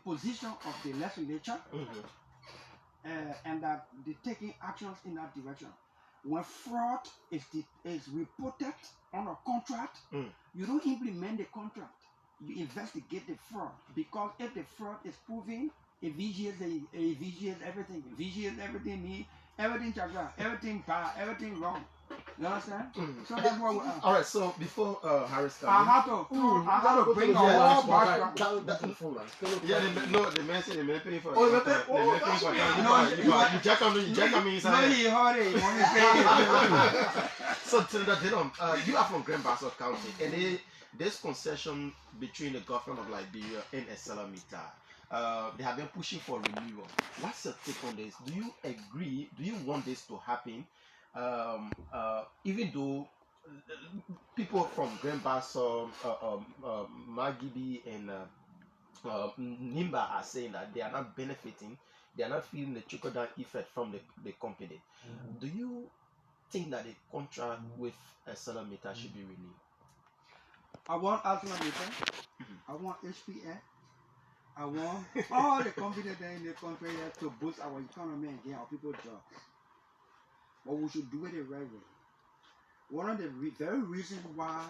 position of the legislature, and that they're taking actions in that direction. When fraud is reported on a contract, you don't implement the contract. You investigate the fraud, because if the fraud is proven, it vitiates everything. It vitiates everything means everything chagrin, everything bad, everything wrong. You understand? So that's what we are. All right. So before Harris comes, I have to bring a whole background. They mentioned they may pay for. Oh, they may pay for that. You jack on me inside. No, he heard it. He want me to pay. So, Senator Dillon, you are from Grand Bassa County, and this concession between the government of Liberia and Esalamita, they have been pushing for renewal. What's your take on this? Do you agree? Do you want this to happen? Even though people from Grand Bassam, Magibi, and Nimba are saying that they are not benefiting, they are not feeling the trickle down effect from the company. Do you think that the contract with a Salamita should be renewed? I want Aslamita. I want HPN. I want all the companies that are in the country here to boost our economy and get our people jobs. But we should do it the right way. One of the very reasons why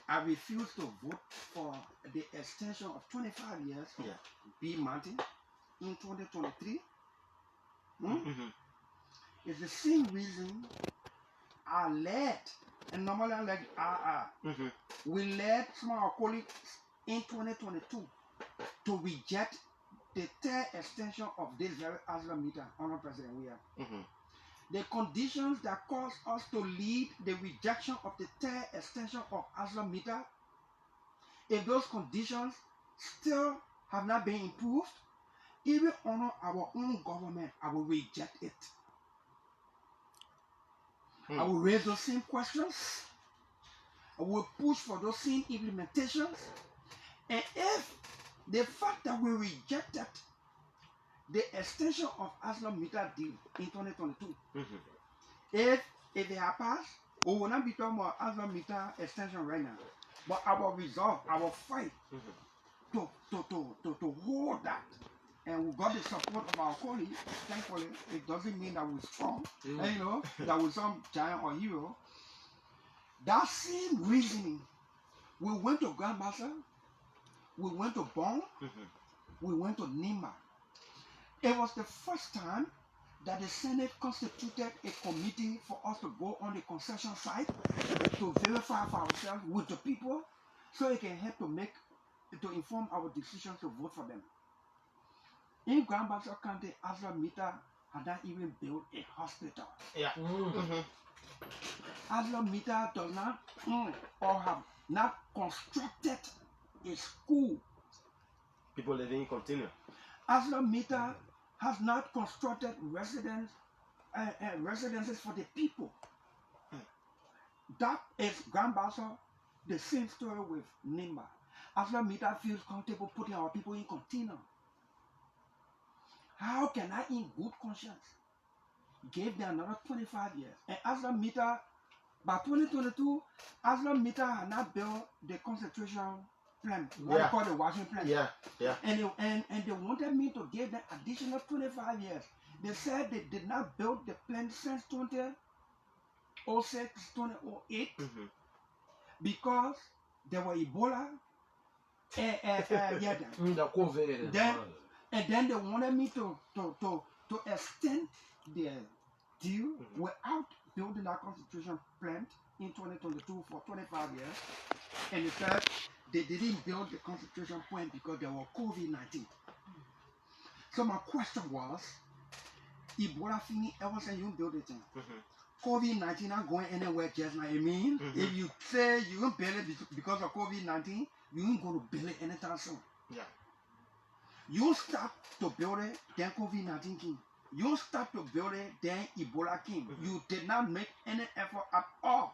I refuse to vote for the extension of 25 years of B Mountain in 2023 is the same reason I led, and normally I like we led some of our colleagues in 2022 to reject the third extension of this very Aslam meter under President William. The conditions that caused us to lead the rejection of the third extension of Aslam meter, if those conditions still have not been improved, even under our own government, I will reject it. I will raise those same questions. I will push for those same implementations. And if the fact that we rejected the extension of Aslam meter deal in 2022, if it has passed, we will not be talking about Aslam meter extension right now. But our resolve, our fight to hold that, and we got the support of our colleagues. Thankfully, it doesn't mean that we're strong, and, you know, that we're some giant or hero. That same reasoning, we went to Grandmaster, we went to Bond, we went to Nima. It was the first time that the Senate constituted a committee for us to go on the concession side to verify for ourselves with the people, so it can help to inform our decisions to vote for them. In Grand Bassa County, Aslam Mita had not even built a hospital. Aslam Mita does not or have not constructed a school. People living in continue. Aslam Mita has not constructed residences for the people. That is Grand Bassa, the same story with Nimba. Aslam Mita feels comfortable putting our people in container. How can I, in good conscience, give them another 25 years? And Aslam Mita, by 2022, Aslam Mita had not built the concentration plant, what they call the washing plant. And they wanted me to give them additional 25 years. They said they did not build the plant since 2006, 2008, because there were Ebola, the COVID. And then they wanted me to extend the deal without building that concentration plant in 2022 for 25 years. And in fact, they didn't build the concentration plant because there was COVID-19. So my question was, Ebola fini ever since you build it in? COVID-19 not going anywhere just now. I mean, if you say you won't build it because of COVID-19, you ain't going to build it anytime soon. You start to build it, then COVID-19 came. You start to build it, then Ebola came. You did not make any effort at all.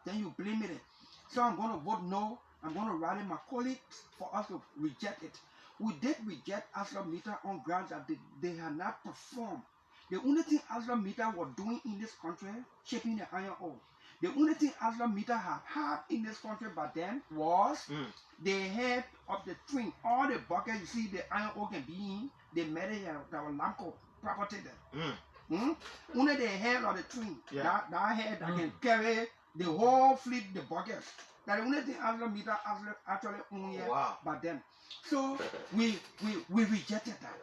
Then you blame it. So I'm going to vote no. I'm going to rally my colleagues for us to reject it. We did reject Aslam Mita on grounds that they had not performed. The only thing Aslam Mita was doing in this country, shaping the iron ore. The only thing Aslam Mita had in this country by then was the head of the train. All the buckets you see the iron ore can be in, the metal that was Lamco property there. Only the head of the train, that head that can carry the whole fleet, the buckets. That's the only thing Aslam Mita actually owned here by then. So we rejected that.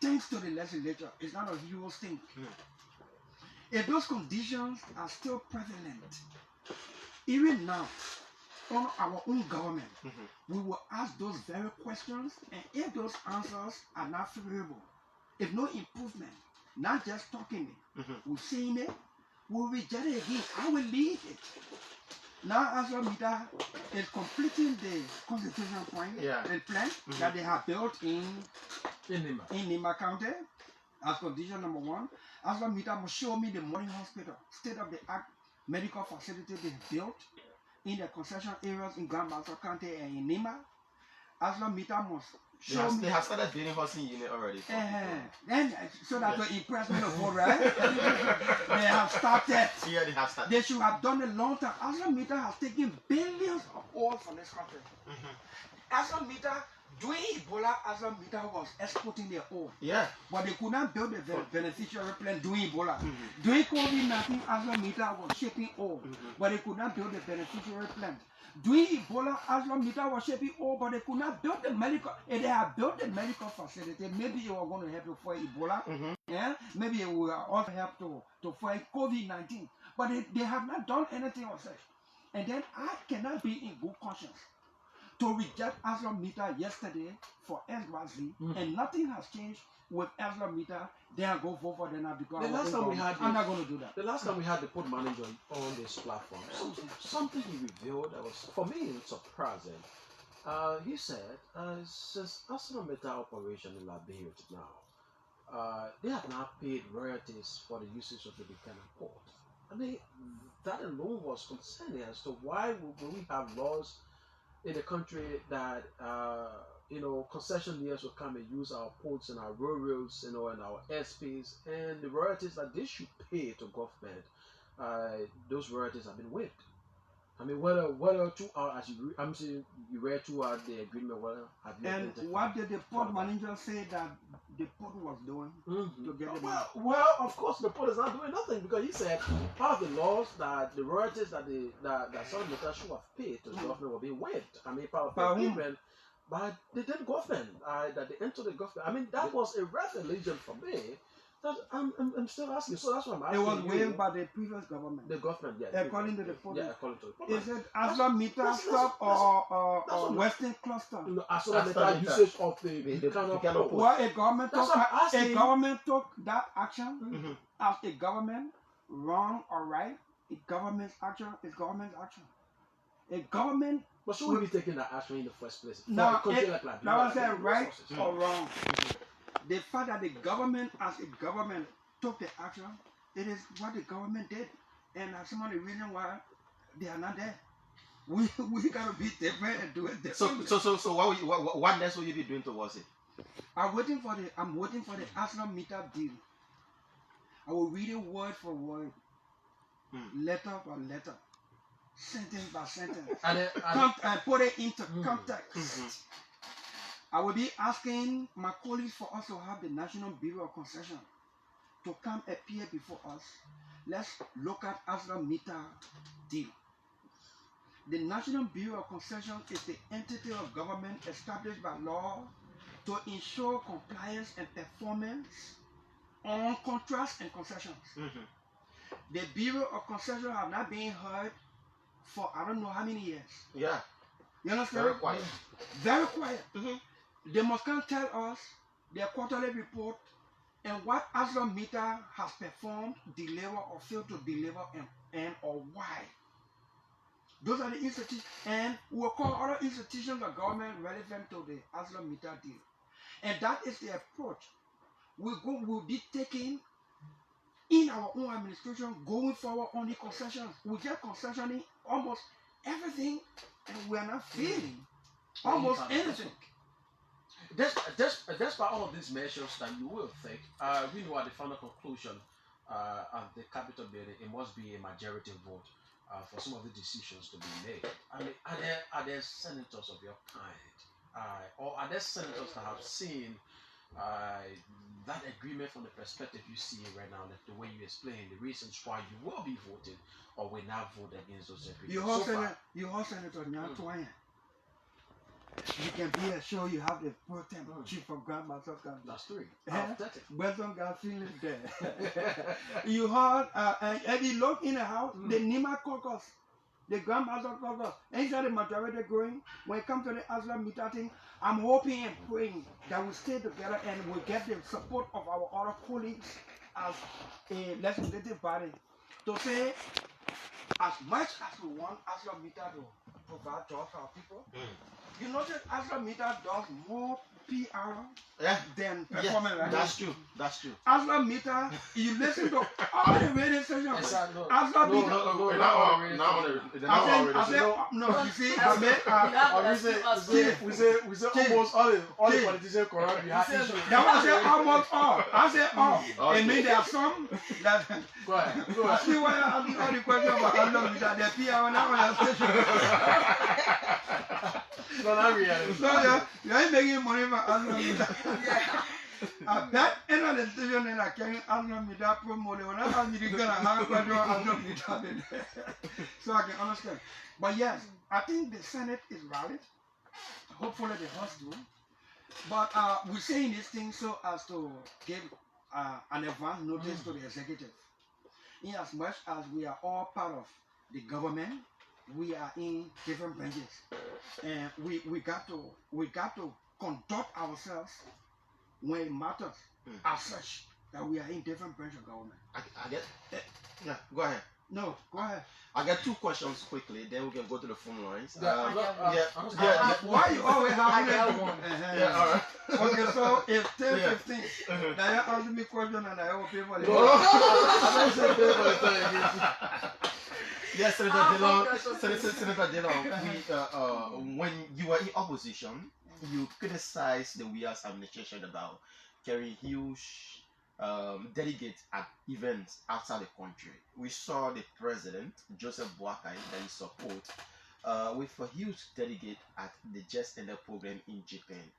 Thanks to the legislature, it's not a hero's thing. If those conditions are still prevalent, even now, on our own government, we will ask those very questions, and if those answers are not favorable, if no improvement, not just talking it, we're saying it, we'll reject it again. I will leave it. Now ArcelorMittal is completing the constitution point, Yeah. the plan Mhm. that they have built in Lima. Nima County as condition number one. ArcelorMittal must show me the modern hospital, state-of-the-art medical facility they built in the concession areas in Grand Bassa County and in Nima. ArcelorMittal must show me. They have started building housing unit already. for And so that will impress me the vote, right? They have started. people. Yeah, they have started. They should have done a long time. ArcelorMittal has taken billions of oil from this country. ArcelorMittal, during Ebola, ArcelorMittal was exporting their oil. Yeah. But they could not build a beneficiary plan during Ebola. During COVID-19, ArcelorMittal was shipping oil, but they could not build a beneficiary plan. During Ebola, ArcelorMittal was shipping oil, but they could not build the medical. If they had built the medical facility, maybe it was going to help to fight Ebola. Yeah, maybe it will also help to fight COVID-19. But they have not done anything of such. And then I cannot be in good conscience to reject ArcelorMittal yesterday for SYZ, and nothing has changed with ArcelorMittal. Then I go vote for them now because The last time we had I'm not going to do that. The last time we had the port manager on this platform, something he revealed that was, for me, surprising. He said, since ArcelorMittal operation in Liberia now, they have not paid royalties for the usage of the Buchanan port. I mean, that alone was concerning as to why would we have laws in the country that concessionaires will come and use our ports and our railroads, and our airspace, and the royalties that they should pay to government, those royalties have been waived. I mean, whether throughout, I'm saying you read throughout the agreement, whether have you And identified? what did the port manager say that the port was doing to get the money? Well, of course, the port is not doing nothing because he said part of the laws that the royalties that ArcelorMittal should have paid to the government were being waived. I mean, part of the By whom? agreement by the then government that they entered the government. I mean, that was a revelation for me. That I'm still asking. So that's why I'm asking. It was you, waived by the previous government. the government, yeah. According to the port. Yeah, according to the port. Is it ArcelorMittal stuff or Western Cluster? ArcelorMittal usage of the kind of Buchanan port. Well, a government That's what I'm asking. a government took that action as a government, wrong or right. A government's action is government's action. A government. But should we be taking that action in the first place? Now, For a country like Liberia, now I said like right resources. or wrong. The fact that the government, as a government, took the action, it is what the government did, and that's some of the reason why they are not there. We gotta be different and do it differently. So what next will you be doing towards it? I'm waiting for the ArcelorMittal deal. I will read it word for word, letter by letter, sentence by sentence, and put it into context. I will be asking my colleagues for us to have the National Bureau of Concession to come appear before us. Let's look at ArcelorMittal deal. The National Bureau of Concession is the entity of government established by law to ensure compliance and performance on contracts and concessions. The Bureau of Concession have not been heard for I don't know how many years. Yeah. You understand? Very quiet. Very quiet. They must come tell us their quarterly report and what ArcelorMittal has performed, delivered, or failed to deliver, and or why. Those are the institutions, and we'll call other institutions of government relevant to the ArcelorMittal deal. And that is the approach we'll be taking in our own administration going forward on the concessions. We get concessioning almost everything, and we are not feeling almost anything. Despite all of these measures that you will take, we know at the final conclusion at the Capitol building, it must be a majority vote for some of the decisions to be made. I mean, are there senators of your kind, or are there senators that have seen that agreement from the perspective you see right now, like the way you explain the reasons why you will be voting or will not vote against those agreements? You heard Senator Nyatwanya. You can be assured you have the pro temp chief of Grand Master County. That's three. Western got feeling there. You heard, and you look in the house, the Nima caucus, the Grand Master caucus, ain't that the majority growing? When it comes to the ArcelorMittal thing, I'm hoping and praying that we stay together and we get the support of our other colleagues as a legislative body to say as much as we want AstroMeter to provide jobs for our people, you notice AstroMeter does more PR Yeah. than performance. Yeah, Right? that's true. That's true. AstroMeter, you listen to all the radio stations. Exactly. AstroMeter. No, They're not all I said, no, you see, I mean, we say almost all the politicians corrupt. We have issues. that was say almost all. I said all. Okay. It means there are some that. Go ahead. I see why I ask all the questions about AstroMeter. They're PR now on your station. No, not really. So you ain't making money for AstroMeter. I bet any of the station in a carrying AstroMeter promote. When I ask me to get a hard question on AstroMeter, so I can understand. But yes, I think the Senate is valid. Hopefully the House do. But we're saying this thing so as to give an advance notice to the executive. In as much as we are all part of the government, we are in different branches, and we got to conduct ourselves when it matters as such that we are in different branches of government. I get. Yeah, go ahead. No, go ahead. I got two questions quickly, then we can go to the phone lines. Why you always have I got one. Yeah, all right. Okay, so it's 10:15. Now you ask me question and I will pay for it. I don't say pay for the time. Yes, Senator Dillon. Senator Dillon, when you were in opposition, you criticized the WIA's administration about carrying huge delegates at events outside the country. We saw the president, Joseph Boakai, that you support, with a huge delegate at the Just Ended program in Japan.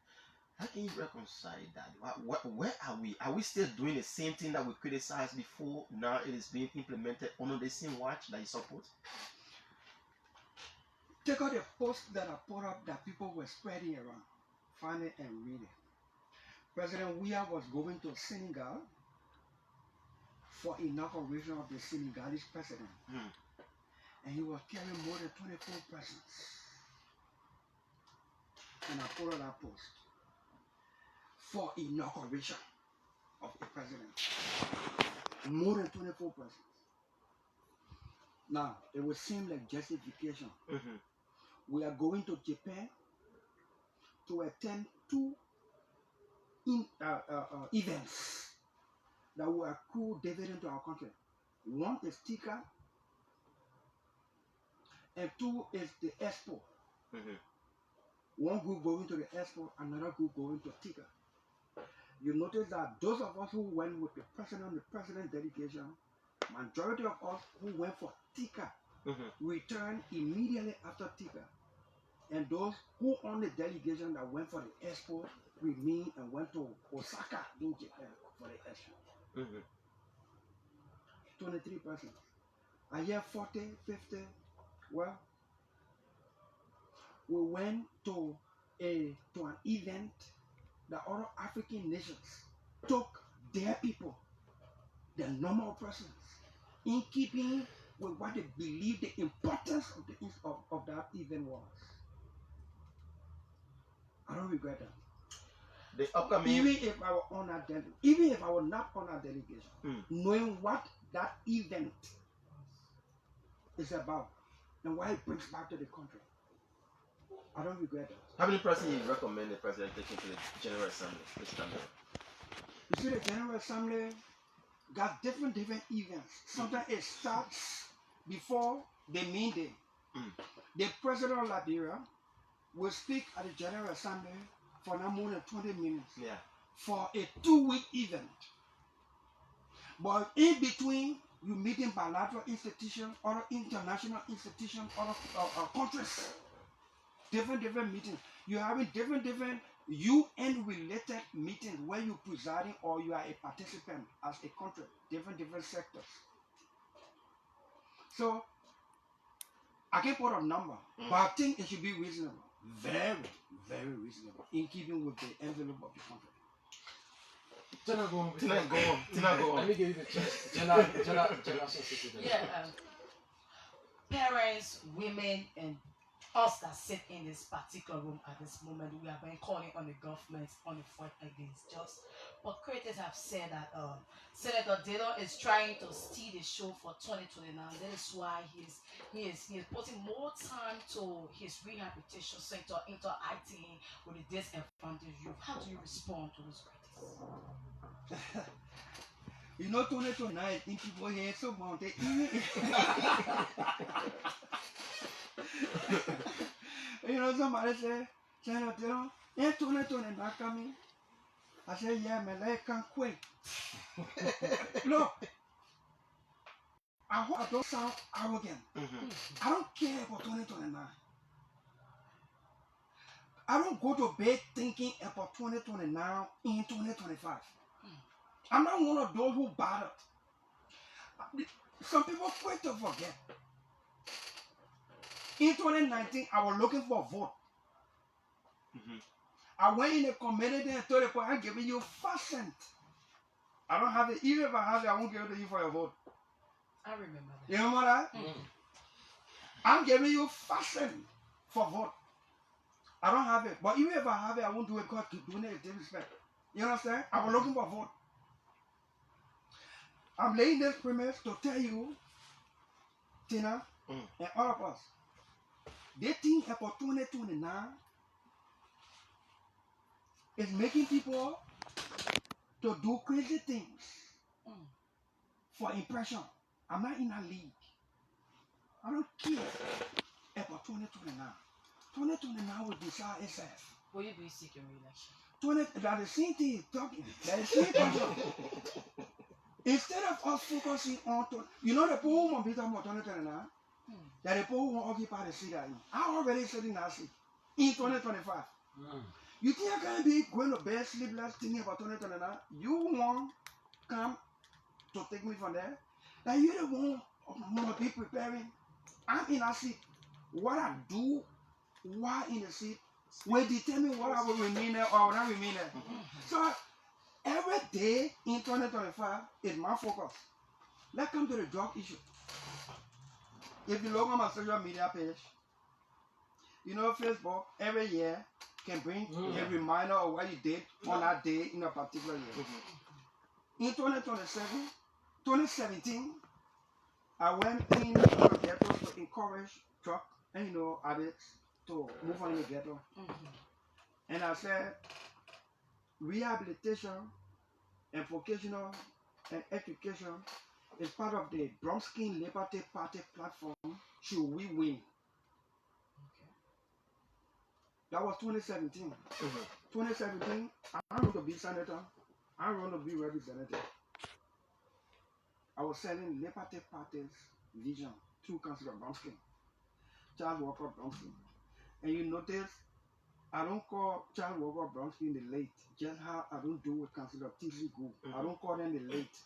How can you reconcile that? Where are we? Are we still doing the same thing that we criticized before? Now it is being implemented under the same watch that you support? Take out the post that I put up that people were spreading around. Find it and read it. President Weah was going to Senegal for inauguration of the Senegalese president. And he was carrying more than 24 persons. And I put up that post for inauguration of the president. More than 24 persons. Now, it would seem like justification. We are going to Japan to attend two events that will accrue dividend to our country. One is Tika, and two is the Expo. One group going to the Expo, another group going to Tika. You notice that those of us who went with the president delegation, majority of us who went for Tika returned immediately after Tika. And those who on the delegation that went for the Expo remained and went to Osaka in Japan for the Expo. 23%. I hear 40, 50. Well, we went to an event that other African nations took their people, the normal persons, in keeping with what they believe the importance of that event was. I don't regret that. The upcoming, Even if I were on that delegation, even if I were not on that delegation, knowing what that event is about and what it brings back to the country, I don't regret that. how many persons you recommend the president taking to the General Assembly this time? You see, the General Assembly got different events. Sometimes it starts before the main day. The president of Liberia will speak at the General Assembly for not more than 20 minutes for a 2-week event. But in between, you meet in bilateral institutions, other international institutions, other countries. Different meetings. You're having different UN-related meetings where you're presiding or you are a participant as a country. Different sectors. So, I can't put a number, but I think it should be reasonable. Very, very reasonable in keeping with the envelope of the country. Go on. Let me give you the chance. General Yeah. Parents, women, and us that sit in this particular room at this moment, we have been calling on the government on the fight against just. But critics have said that Senator Dillon is trying to steal the show for 2029. That is why he is putting more time to his rehabilitation center into IT with the disadvantaged youth. How do you respond to those critics? You know, 2029, in people here so mounted. You know, somebody say, Senator Dillon, in 2029 coming. I said, yeah, man, I can't quit. Look, I hope I don't sound arrogant. I don't care about 2029. I don't go to bed thinking about 2029 in 2025. I'm not one of those who battled. Some people quit to forget. In 2019, I was looking for a vote. I went in the community and told the I'm giving you 5 cents. I don't have it. Even if I have it, I won't give it to you for your vote. I remember that. You remember that? I'm giving you 5 cents for vote. I don't have it. But even if I have it, I won't do it because doing it is disrespect. You understand? I was looking for a vote. I'm laying this premise to tell you, Tina, and all of us, they think about 2029 is making people to do crazy things for impression. I'm not in a league. I don't care about 2029. 2029 will decide itself. Will you be seeking re-election? That the same thing is talking. That is the same question. Instead of us focusing on, you know the people who want to be talking about 2029, that the people who want to occupy the seat are in. I already said in that seat in 2025. You think I can be going to bed sleepless thinking about 2029? You want to come to take me from there? That you the one want to be preparing. I'm in that seat. What I do while in the seat will determine what I will remain there or will not remain there. So every day in 2025 is my focus. Let's come to the drug issue. If you look on my social media page, you know Facebook every year can bring a reminder of what you did on that day in a particular year. In 2017, I went in the ghetto to encourage drug and addicts to move on in the ghetto. And I said rehabilitation and vocational and education is part of the Bromskin Liberty Party platform should we win. That was 2017. 2017, I'm going to be senator. I'm going to be representative. I was selling Liberty Party's vision through Councillor Bromskin, Charles Walker Bromskin. And you notice I don't call Charles Walker Bromskin the late, just how I don't do with Councillor T.C. Gould. I don't call them the late.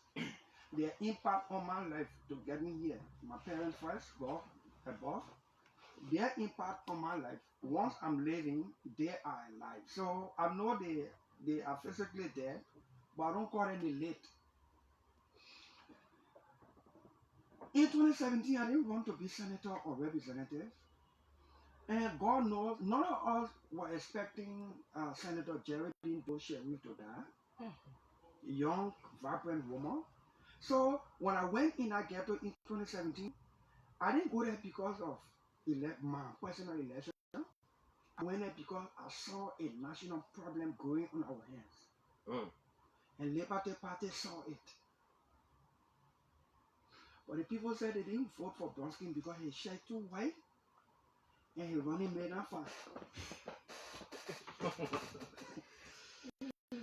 Their impact on my life to get me here. My parents first, God above. Their impact on my life, once I'm living, they are alive. So I know they are physically dead, but I don't call them the late. In 2017, I didn't want to be senator or representative. And God knows, none of us were expecting Senator Geraldine Sheriff to die. Young, vibrant woman. So when I went in that ghetto in 2017, I didn't go there because of my personal election. I went there because I saw a national problem growing on our hands. And Liberty Party saw it. But the people said they didn't vote for Bromskin because his shirt too white and his running made not fun.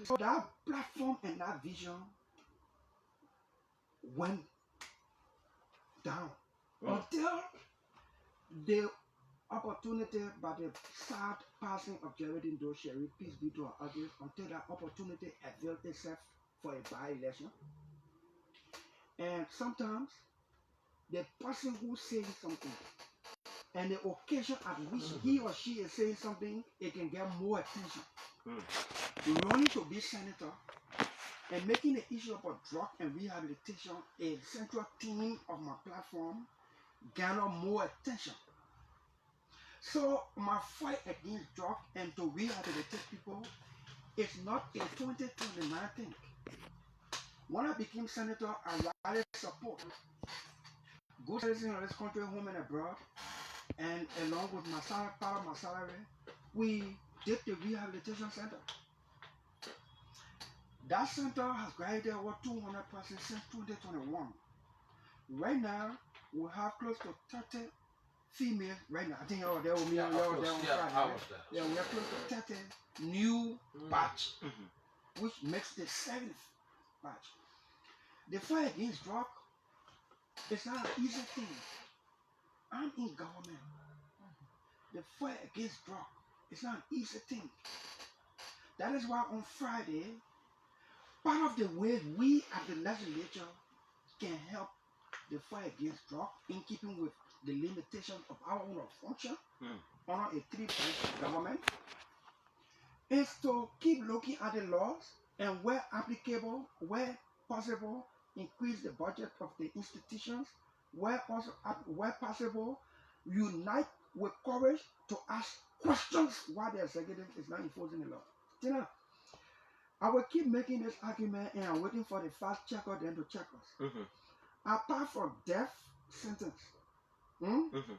So that platform and that vision went down until the opportunity by the sad passing of Geraldine Doe Sherry, peace be to her others, until that opportunity availed itself for a by-election. And sometimes the person who says something and the occasion at which he or she is saying something, it can get more attention. Running to be senator and making the issue about drug and rehabilitation a central theme of my platform garner more attention. So my fight against drug and to rehabilitate people is not a 2029 thing. When I became senator, I rallied support. Good citizens of this country, home and abroad, and along with my salary, part of my salary, we did the rehabilitation center. That center has graduated over 200% since 2021. Right now, we have close to 30 females. Right now, I think you're there with me. You're there on Friday. I was there. Yeah, we are close to 30 new batch, which makes the 7th batch. The fight against drug is not an easy thing. I'm in government. The fight against drug is not an easy thing. That is why on Friday, part of the way we at the legislature can help the fight against drug in keeping with the limitations of our own function under a 3-branch government is to keep looking at the laws and where applicable, where possible, increase the budget of the institutions, where possible, unite with courage to ask questions why the executive is not enforcing the law. You know, I will keep making this argument and I'm waiting for the fast checker then to check us. Apart from death sentence,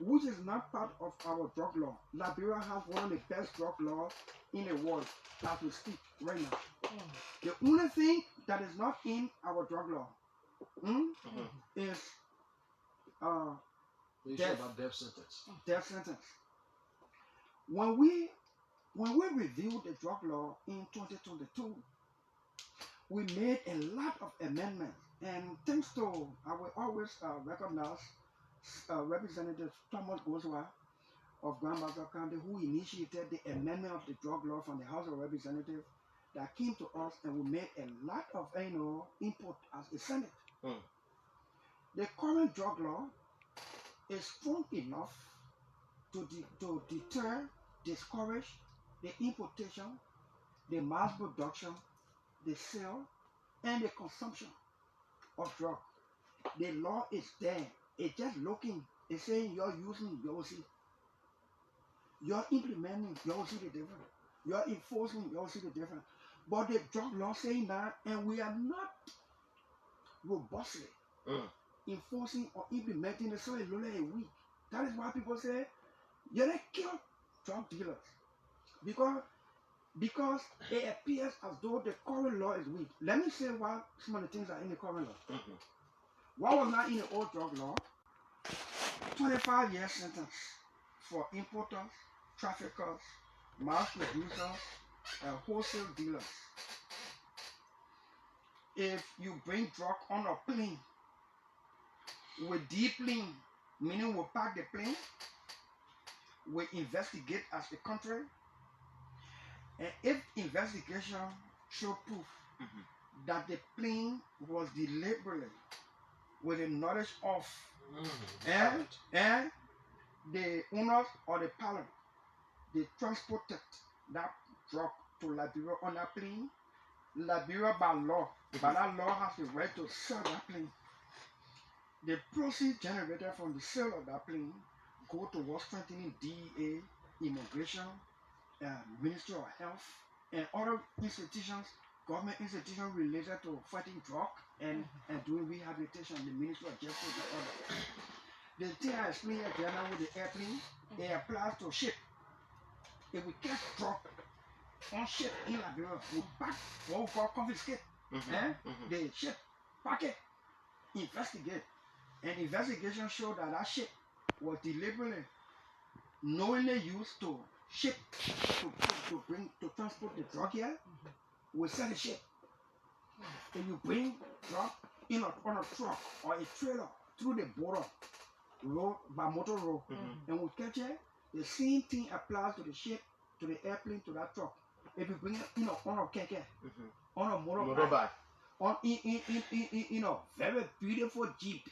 which is not part of our drug law, Liberia has one of the best drug laws in the world as we speak right now. The only thing that is not in our drug law is death sentence. Death sentence. When we reviewed the drug law in 2022, we made a lot of amendments, and thanks to I will always recognize Representative Thomas Goswa of Grand Bassa County, who initiated the amendment of the drug law from the House of Representatives that came to us, and we made a lot of input as a Senate. The current drug law is strong enough to deter, discourage the importation, the mass production, the sale, and the consumption of drugs. The law is there. It's just looking. It's saying you're using, you will see. You're implementing, you will see the difference. You're enforcing, you will see the difference. But the drug law saying that, and we are not robustly enforcing or implementing the so it's only a week. That is why people say, you don't kill drug dealers. Because it appears as though the current law is weak. Let me say why some of the things are in the current law. What was not in the old drug law? 25-year sentence for importers, traffickers, mass producers, and wholesale dealers. If you bring drug on a plane, we deplane, meaning we pack the plane, we investigate as a country, and if investigation show proof that the plane was deliberately with the knowledge of and the owners or the pilot, they transported that drug to Liberia on that plane. Liberia by law, by that law has the right to sell that plane. The proceeds generated from the sale of that plane go towards strengthening DEA, immigration, Ministry of Health, and other institutions, government institutions related to fighting drug and doing rehabilitation, the Ministry of Justice and others. The thing I explained here now with the airplane, it applies to ship. If we catch drug on ship in Liberia, we back what we call confiscate. The ship, pack it, investigate. And investigation showed that that ship was deliberately, knowingly used to ship, to transport the drug here. We sell the ship. If you bring drug on a truck or a trailer through the border road by motor road, and we catch it, the same thing applies to the ship, to the airplane, to that truck. If you bring it on a keke, on a motorbike, on in a very beautiful Jeep.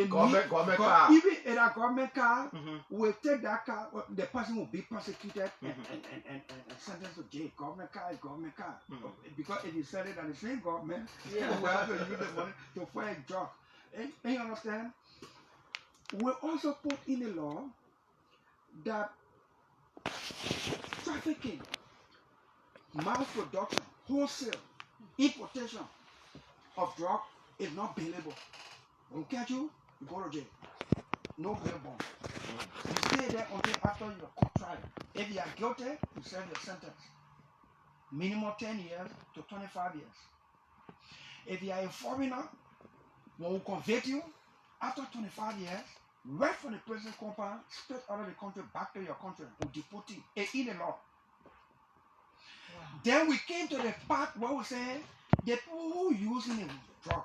Government car. Even in a government car, will take that car, the person will be prosecuted and sentenced to jail. Government car is government car. Because if you sell it at the same government, we have to use the money to fight drug. And you understand? We also put in the law that trafficking, mass production, wholesale, importation of drug is not bailable. When catch you, you go to jail. No bail bond. You stay there until after your court trial. If you are guilty, you serve your sentence. Minimum 10 years to 25 years. If you are a foreigner, when we convict you, after 25 years, right from the prison compound, straight out of the country, back to your country, we deport you. It's in the law. Wow. Then we came to the part where we say, the people who using the drug,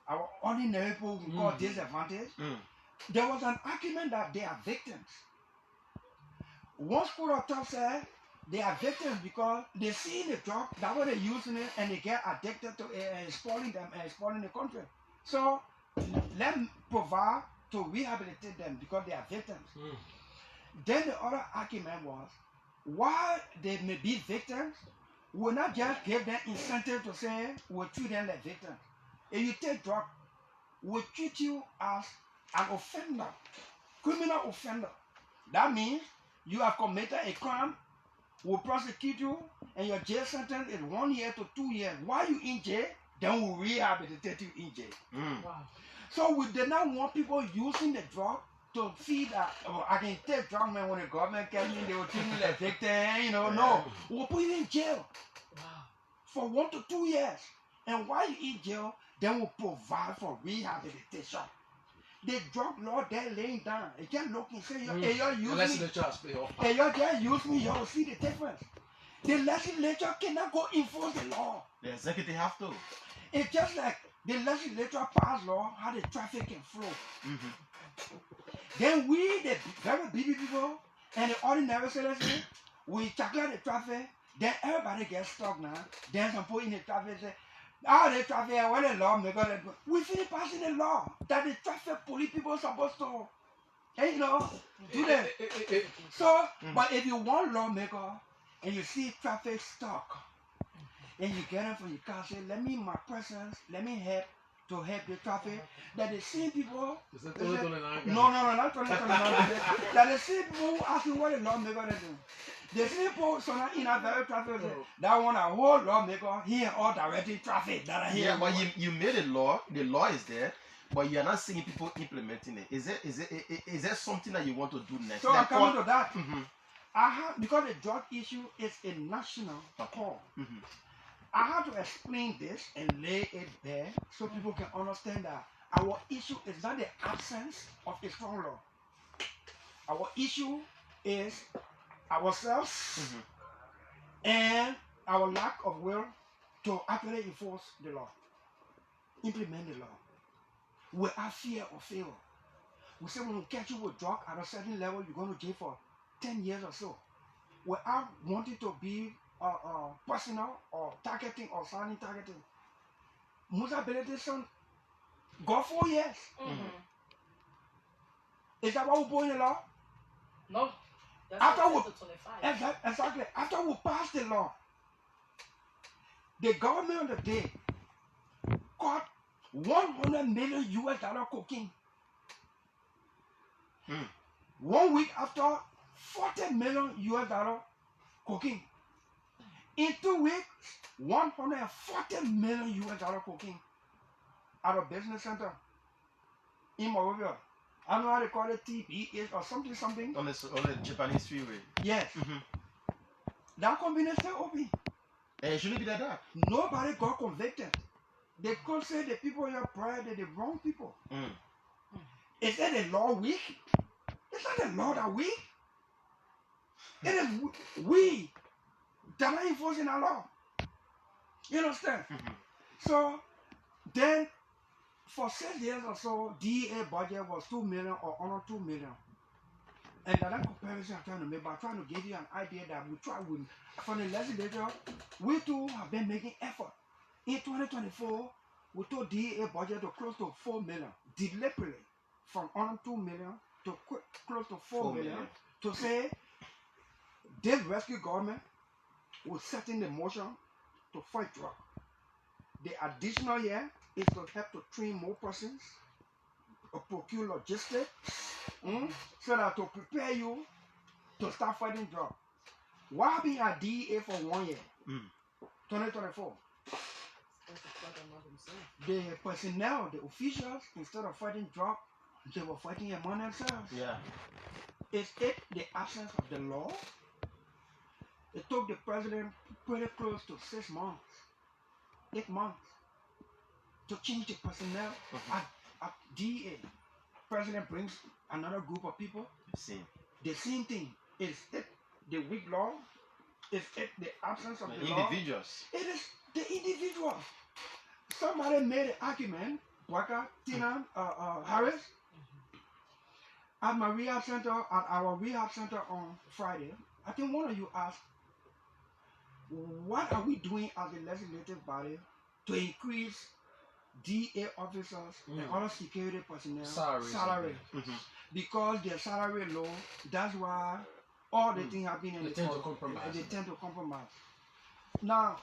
our ordinary people we call disadvantage, there was an argument that they are victims. One school of thought said they are victims because they see the drug, that's what they're using it, and they get addicted to it and it's spoiling them and it's spoiling the country. So let them provide to rehabilitate them because they are victims. Then the other argument was, while they may be victims, we'll not just give them incentive to say we'll treat them like victims. If you take drug, we'll treat you as an offender, criminal offender. That means you have committed a crime, we'll prosecute you, and your jail sentence is 1 year to 2 years. While you in jail, then we'll rehabilitate you in jail. Wow. So we did not want people using the drug to see that, oh, I can take drug, man, when the government catch me, they will treat me like victim, you know. No, we'll put you in jail Wow. for 1 to 2 years. And while you in jail, then we'll provide for rehabilitation. The drug law they're laying down, it just looking, say, hey, you're using Unless me. the church pay off. Hey, you just use me, you'll see the difference. The legislature cannot go enforce the law. The executive have to. It's just like the legislature pass law how the traffic can flow. Then we, the very busy people, and the ordinary citizens, we tackle the traffic, then everybody gets stuck now. Then some people in the traffic say, the traffic, what the law maker, we finish passing the law that the traffic police people are supposed to, you know, do that. So, but if you want lawmaker, and you see traffic stuck, and you get it from your car, say, let me in my presence, let me help to help the traffic, that the same people, Is it they say, 2029? no, not 2029, that the same people who ask you what the lawmaker is doing. The same people, so now in a very traffic, say, that one a whole lawmaker, he and all directing traffic that are here. Yeah, but you made a law. The law is there, but you're not seeing people implementing it. Is there something that you want to do next? So I'm coming to that. Mm-hmm. Because the drug issue is a national call. I have to explain this and lay it bare so people can understand that our issue is not the absence of a strong law. Our issue is ourselves and our lack of will to actually enforce the law, implement the law. Without fear or favor. We say when we catch you with drug at a certain level, you're going to jail for 10 years or so. Without wanting to be personal or targeting or sounding targeting. Musa Benediction got 4 years. Is that what we put in the law? No. That's After not we, to 25. exactly. After we passed the law, the government of the day caught $100 million cocaine. 1 week after, $40 million cocaine. In 2 weeks, $140 million cocaine out of business center in Morovia. I don't know how they call it, TBH or something. On the Japanese freeway. Yes. That company is still open. And it shouldn't be like that. Nobody got convicted. They could say the people here prior, they're the wrong people. Is that the law weak? It's not the law that weak. It is we that are enforcing our law. You understand? So then for 6 years or so, DEA budget was 2 million or under 2 million. And that comparison I'm trying to make, but I'm trying to give you an idea that we try with from the legislature, we too have been making effort. In 2024, we took DEA budget to close to 4 million, deliberately from under 2 million to close to 4 million, to say this rescue government will set in the motion to fight drug. The additional year is to help to train more persons, procure logistics, so that to prepare you to start fighting drugs. What happened at DEA for 1 year? 2024. The personnel, the officials, instead of fighting drugs, they were fighting among themselves. Yeah. Is it the absence of the law? It took the president pretty close to 6 months, 8 months, to change the personnel at DEA. President brings another group of people. The same thing. Is it the weak law? Is it the absence of the law? Individuals. It is the individual. Somebody made an argument, Waka, Tina, Harris, at my rehab center, at our rehab center on Friday. I think one of you asked, what are we doing as a legislative body to increase DA officers and other security personnel salary? Because their salary low, that's why all the things have been in they tend to compromise. They tend to compromise. Now,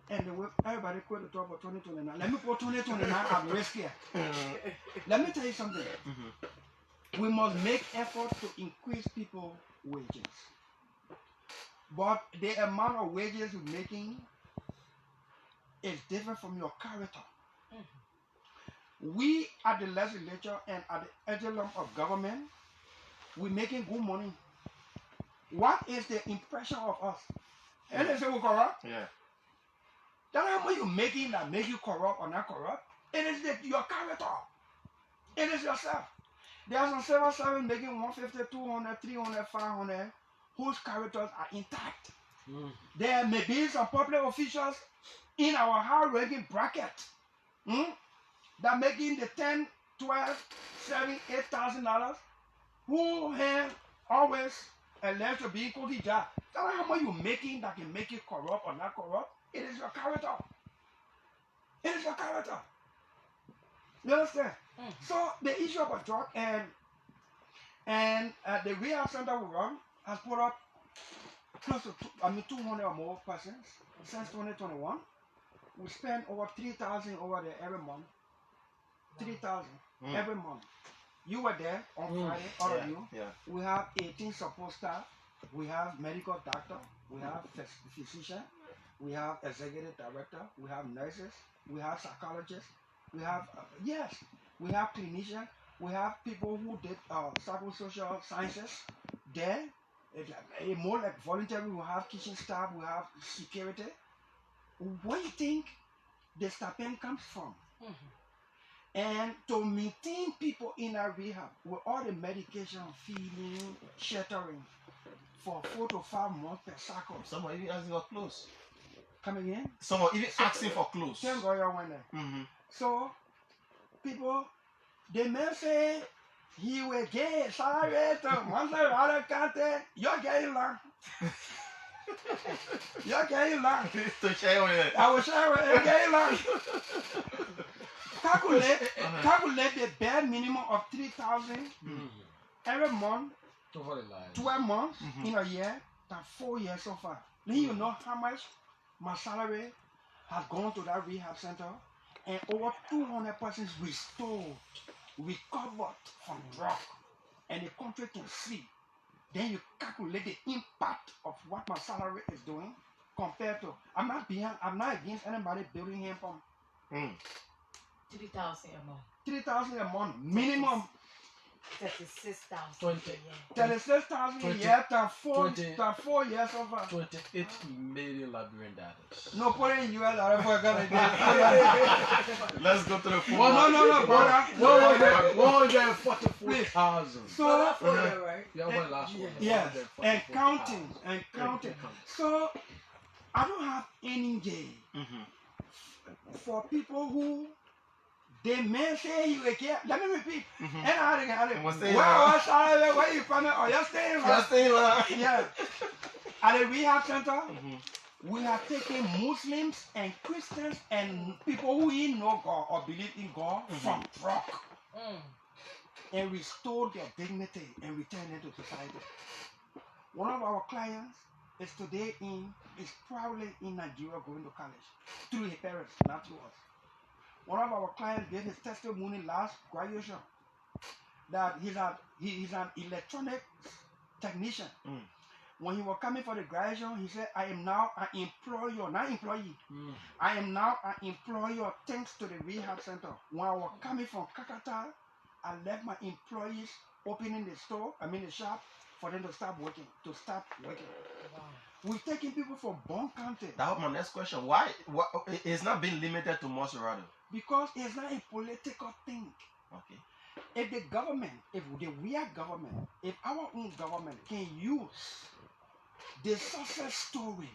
and everybody quit to talk about 2029. Let me put 2029 at risk here. Let me tell you something. We must make effort to increase people's wages. But the amount of wages you're making is different from your character. We at the legislature and at the echelon of government, we're making good money. What is the impression of us? And they say we're corrupt. Yeah. That's how much you're making that make you corrupt or not corrupt. It is your character. It is yourself. There are some civil servants making 150, 200, 300, 500, whose characters are intact. There may be some public officials in our high-ranking bracket that making the 10, 12, 7, $8,000, who have always alleged to be cookie jar. That's how much you're making that can make you corrupt or not corrupt. It is your character. It is your character. You understand? So the issue of a drug and the rehab center we run has put up close to 200 or more persons since 2021. We spend over 3,000 over there every month. 3,000 every month. You were there on Friday, all of you. Yeah. We have 18 support staff. We have medical doctor. We have physician. We have executive director. We have nurses. We have psychologists. We have, we have clinicians. We have people who did psychosocial sciences there. It's more like voluntary. We have kitchen staff. We have security. Where do you think the stipend comes from? And to maintain people in our rehab with all the medication, feeding, sheltering for 4 to 5 months per cycle. Someone even asking for clothes. Come again? Someone even asking for clothes. Thank God you went there. So, people, the man say he will get salary to Montserrado County. You're getting long. You're getting long. To share with it. I will share with you. You're getting long. Calculate the bare minimum of 3,000 every month, 12 months in a year, that's 4 years so far. Then you know how much my salary has gone to that rehab center, and over 200 persons restored, recovered from drug, and the country can see. Then you calculate the impact of what my salary is doing compared to. I'm not against anybody building here from 3,000 a month. 3,000 a month minimum. 36,000. 36,000 a year times 4 years so far. 28 million Liberian dollars. No, put it in US dollar for Ghana. Let's go to the phone. No, brother. 144,000. So, Yeah, last one. yes, and counting. So, I don't have any day for people who the man say you will get. Let me repeat. And where you from? Or you're staying right? Yeah. At the rehab center, we have taken Muslims and Christians and people who even know God or believe in God from drug and restore their dignity and return them to society. One of our clients is probably in Nigeria going to college through his parents, not through us. One of our clients gave his testimony last graduation. that he's an electronic technician. Mm. When he was coming for the graduation, he said, I am now an employer, not employee. Mm. I am now an employer thanks to the rehab center. When I was coming from Kakata, I left my employees opening the shop for them to start working. Wow. We're taking people from Bon County That was my next question. Why? It's not been limited to Montserrado. because it's not a political thing. Okay. If the government, if our own government can use the success story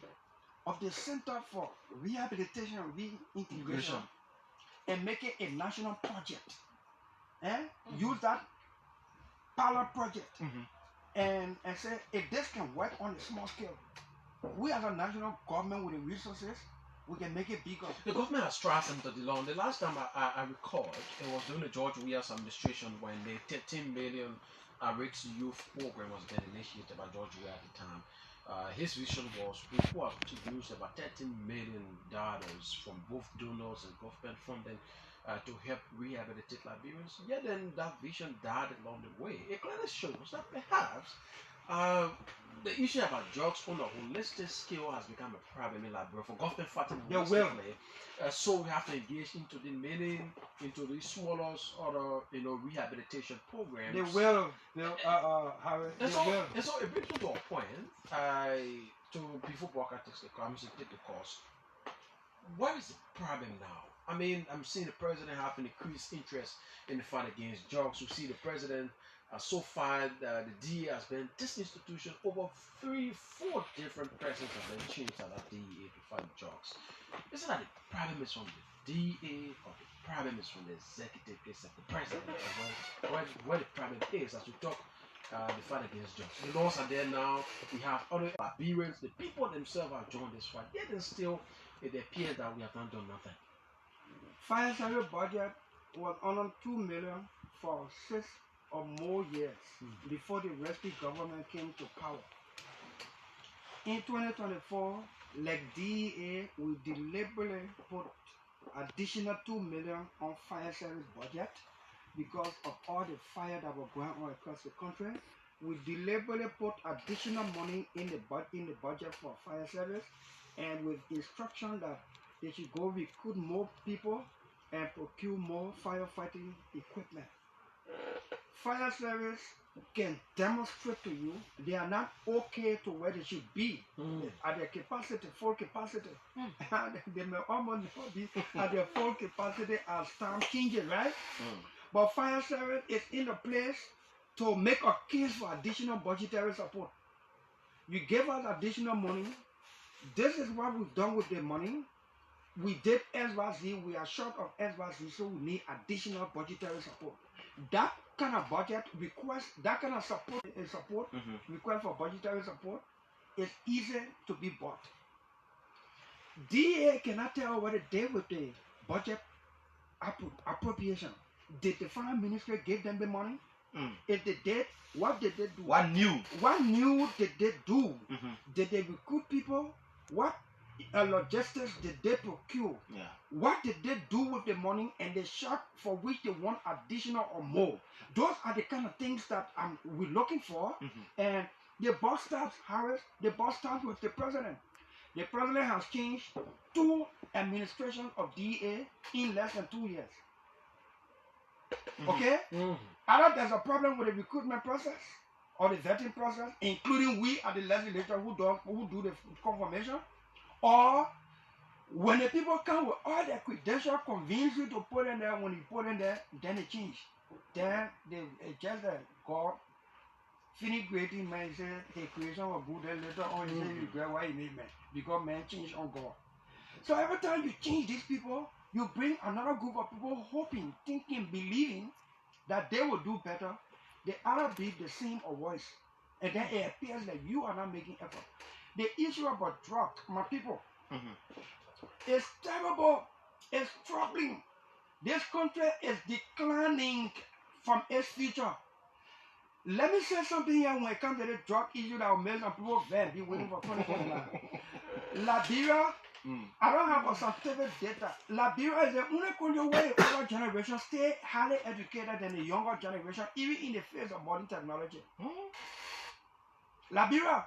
of the Center for Rehabilitation and Reintegration and make it a national project, use that pilot project and say, if this can work on a small scale, we as a national government with the resources, we can make it bigger. The government has tried Senator Dillon. The last time I recall, it was during the George Weah's administration when the 13 million RX youth program was being initiated by George Weah at the time. His vision was we were to use about $13 million from both donors and government funding to help rehabilitate Liberians. Yet then that vision died along the way. It clearly shows that perhaps the issue about drugs on a holistic scale has become a problem in Liberia for government fighting holistically. So we have to engage into the smaller other rehabilitation programs. They will, Harry. And so it brings me to a point. Before Walker takes the course. What is the problem now? I mean, I'm seeing the president have an increased interest in the fight against drugs. We see the president so far, the DEA has been this institution over 3-4 different presidents have been changed at that DEA to fight drugs. Isn't that the problem is from the DEA or the problem is from the executive case of the president? Where the problem is as we talk the fight against drugs. The laws are there now. We have other Liberians. The people themselves have joined this fight. Yet and still, it appears that we have not done nothing. Fire service budget was under 2 million for 6 or more years before the rescue government came to power. In 2024, like DEA, we deliberately put additional 2 million on fire service budget because of all the fire that were going on across the country. We deliberately put additional money in the budget for fire service, and with instruction that they should go recruit more people and procure more firefighting equipment. Fire service can demonstrate to you they are not okay to where they should be at their capacity, full capacity. And they may almost not be at their full capacity as time changes, right? But fire service is in a place to make a case for additional budgetary support. You give us additional money. This is what we've done with the money. We did SYZ, we are short of SYZ, so we need additional budgetary support. That kind of budget request, that kind of support request for budgetary support is easy to be bought. DA cannot tell what they did with the budget appropriation. Did the finance ministry give them the money? If they did, what did they do? What new did they do? Did they recruit people? What logistics did they procure? What did they do with the money and the shot for which they want additional or more? Those are the kind of things that we're looking for. And the boss starts, Harris, the boss starts with the president. The president has changed 2 administrations of DA in less than 2 years. Okay? Either there's a problem with the recruitment process or the vetting process, including we at the legislature who do the confirmation, or when the people come with all their credentials, convince you to put in there, when you put in there, then they change. Then they just God finish creating man, say the creation was good, then later on you say you regret why you made man. Because man changed on God. So every time you change these people, you bring another group of people hoping, thinking, believing that they will do better. They either be the same or worse. And then it appears that you are not making effort. The issue about drug, my people, is terrible. It's troubling. This country is declining from its future. Let me say something here when it comes to the drug issue that will make some people be waiting for 2029. Liberia I don't have a scientific data. Liberia is the only country where the older generation stay highly educated than the younger generation, even in the face of modern technology. Liberia,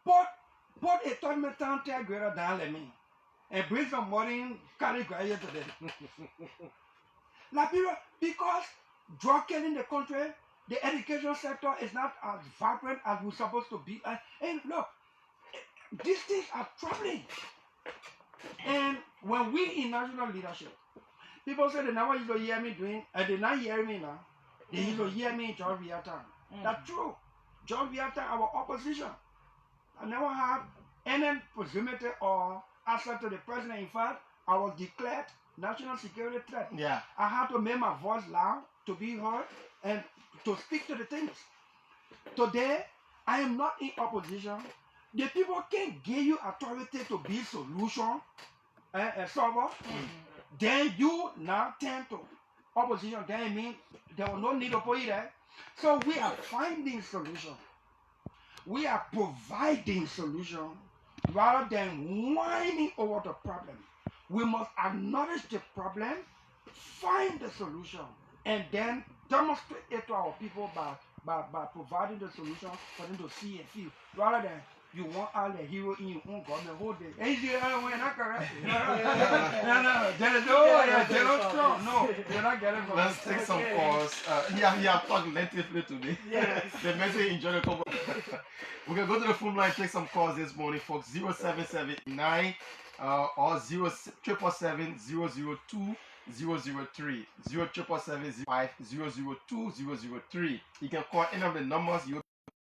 put a third metal greater than me and bring some modern carry graduate to them. Liberia, because drug killing the country, the education sector is not as vibrant as we're supposed to be. And look, these things are troubling. And when we in national leadership, people say they never used to hear me doing, and they not hear me now. They used to hear me in John Viata. That's true. John Viata, our opposition. I never had any proximity or access to the president. In fact, I was declared national security threat. Yeah. I had to make my voice loud to be heard and to speak to the things. Today, I am not in opposition. The people can give you authority to be solution and solver. Then you now turn to opposition. Then it means there was no need to put it there. So we are finding solution. We are providing solution rather than whining over the problem. We must acknowledge the problem, find the solution, and then demonstrate it to our people by providing the solution for them to see and feel, rather than you want all the hero in your own government whole day. And you say, oh, we're not correct. No, they're not strong. No, they're not getting from Let's take some calls. He have talked lengthily today. Yes. The message enjoy the couple. We can go to the phone line, take some calls this morning, folks. 0779 or 0777 002 003 0777 002 003. You can call any of the numbers.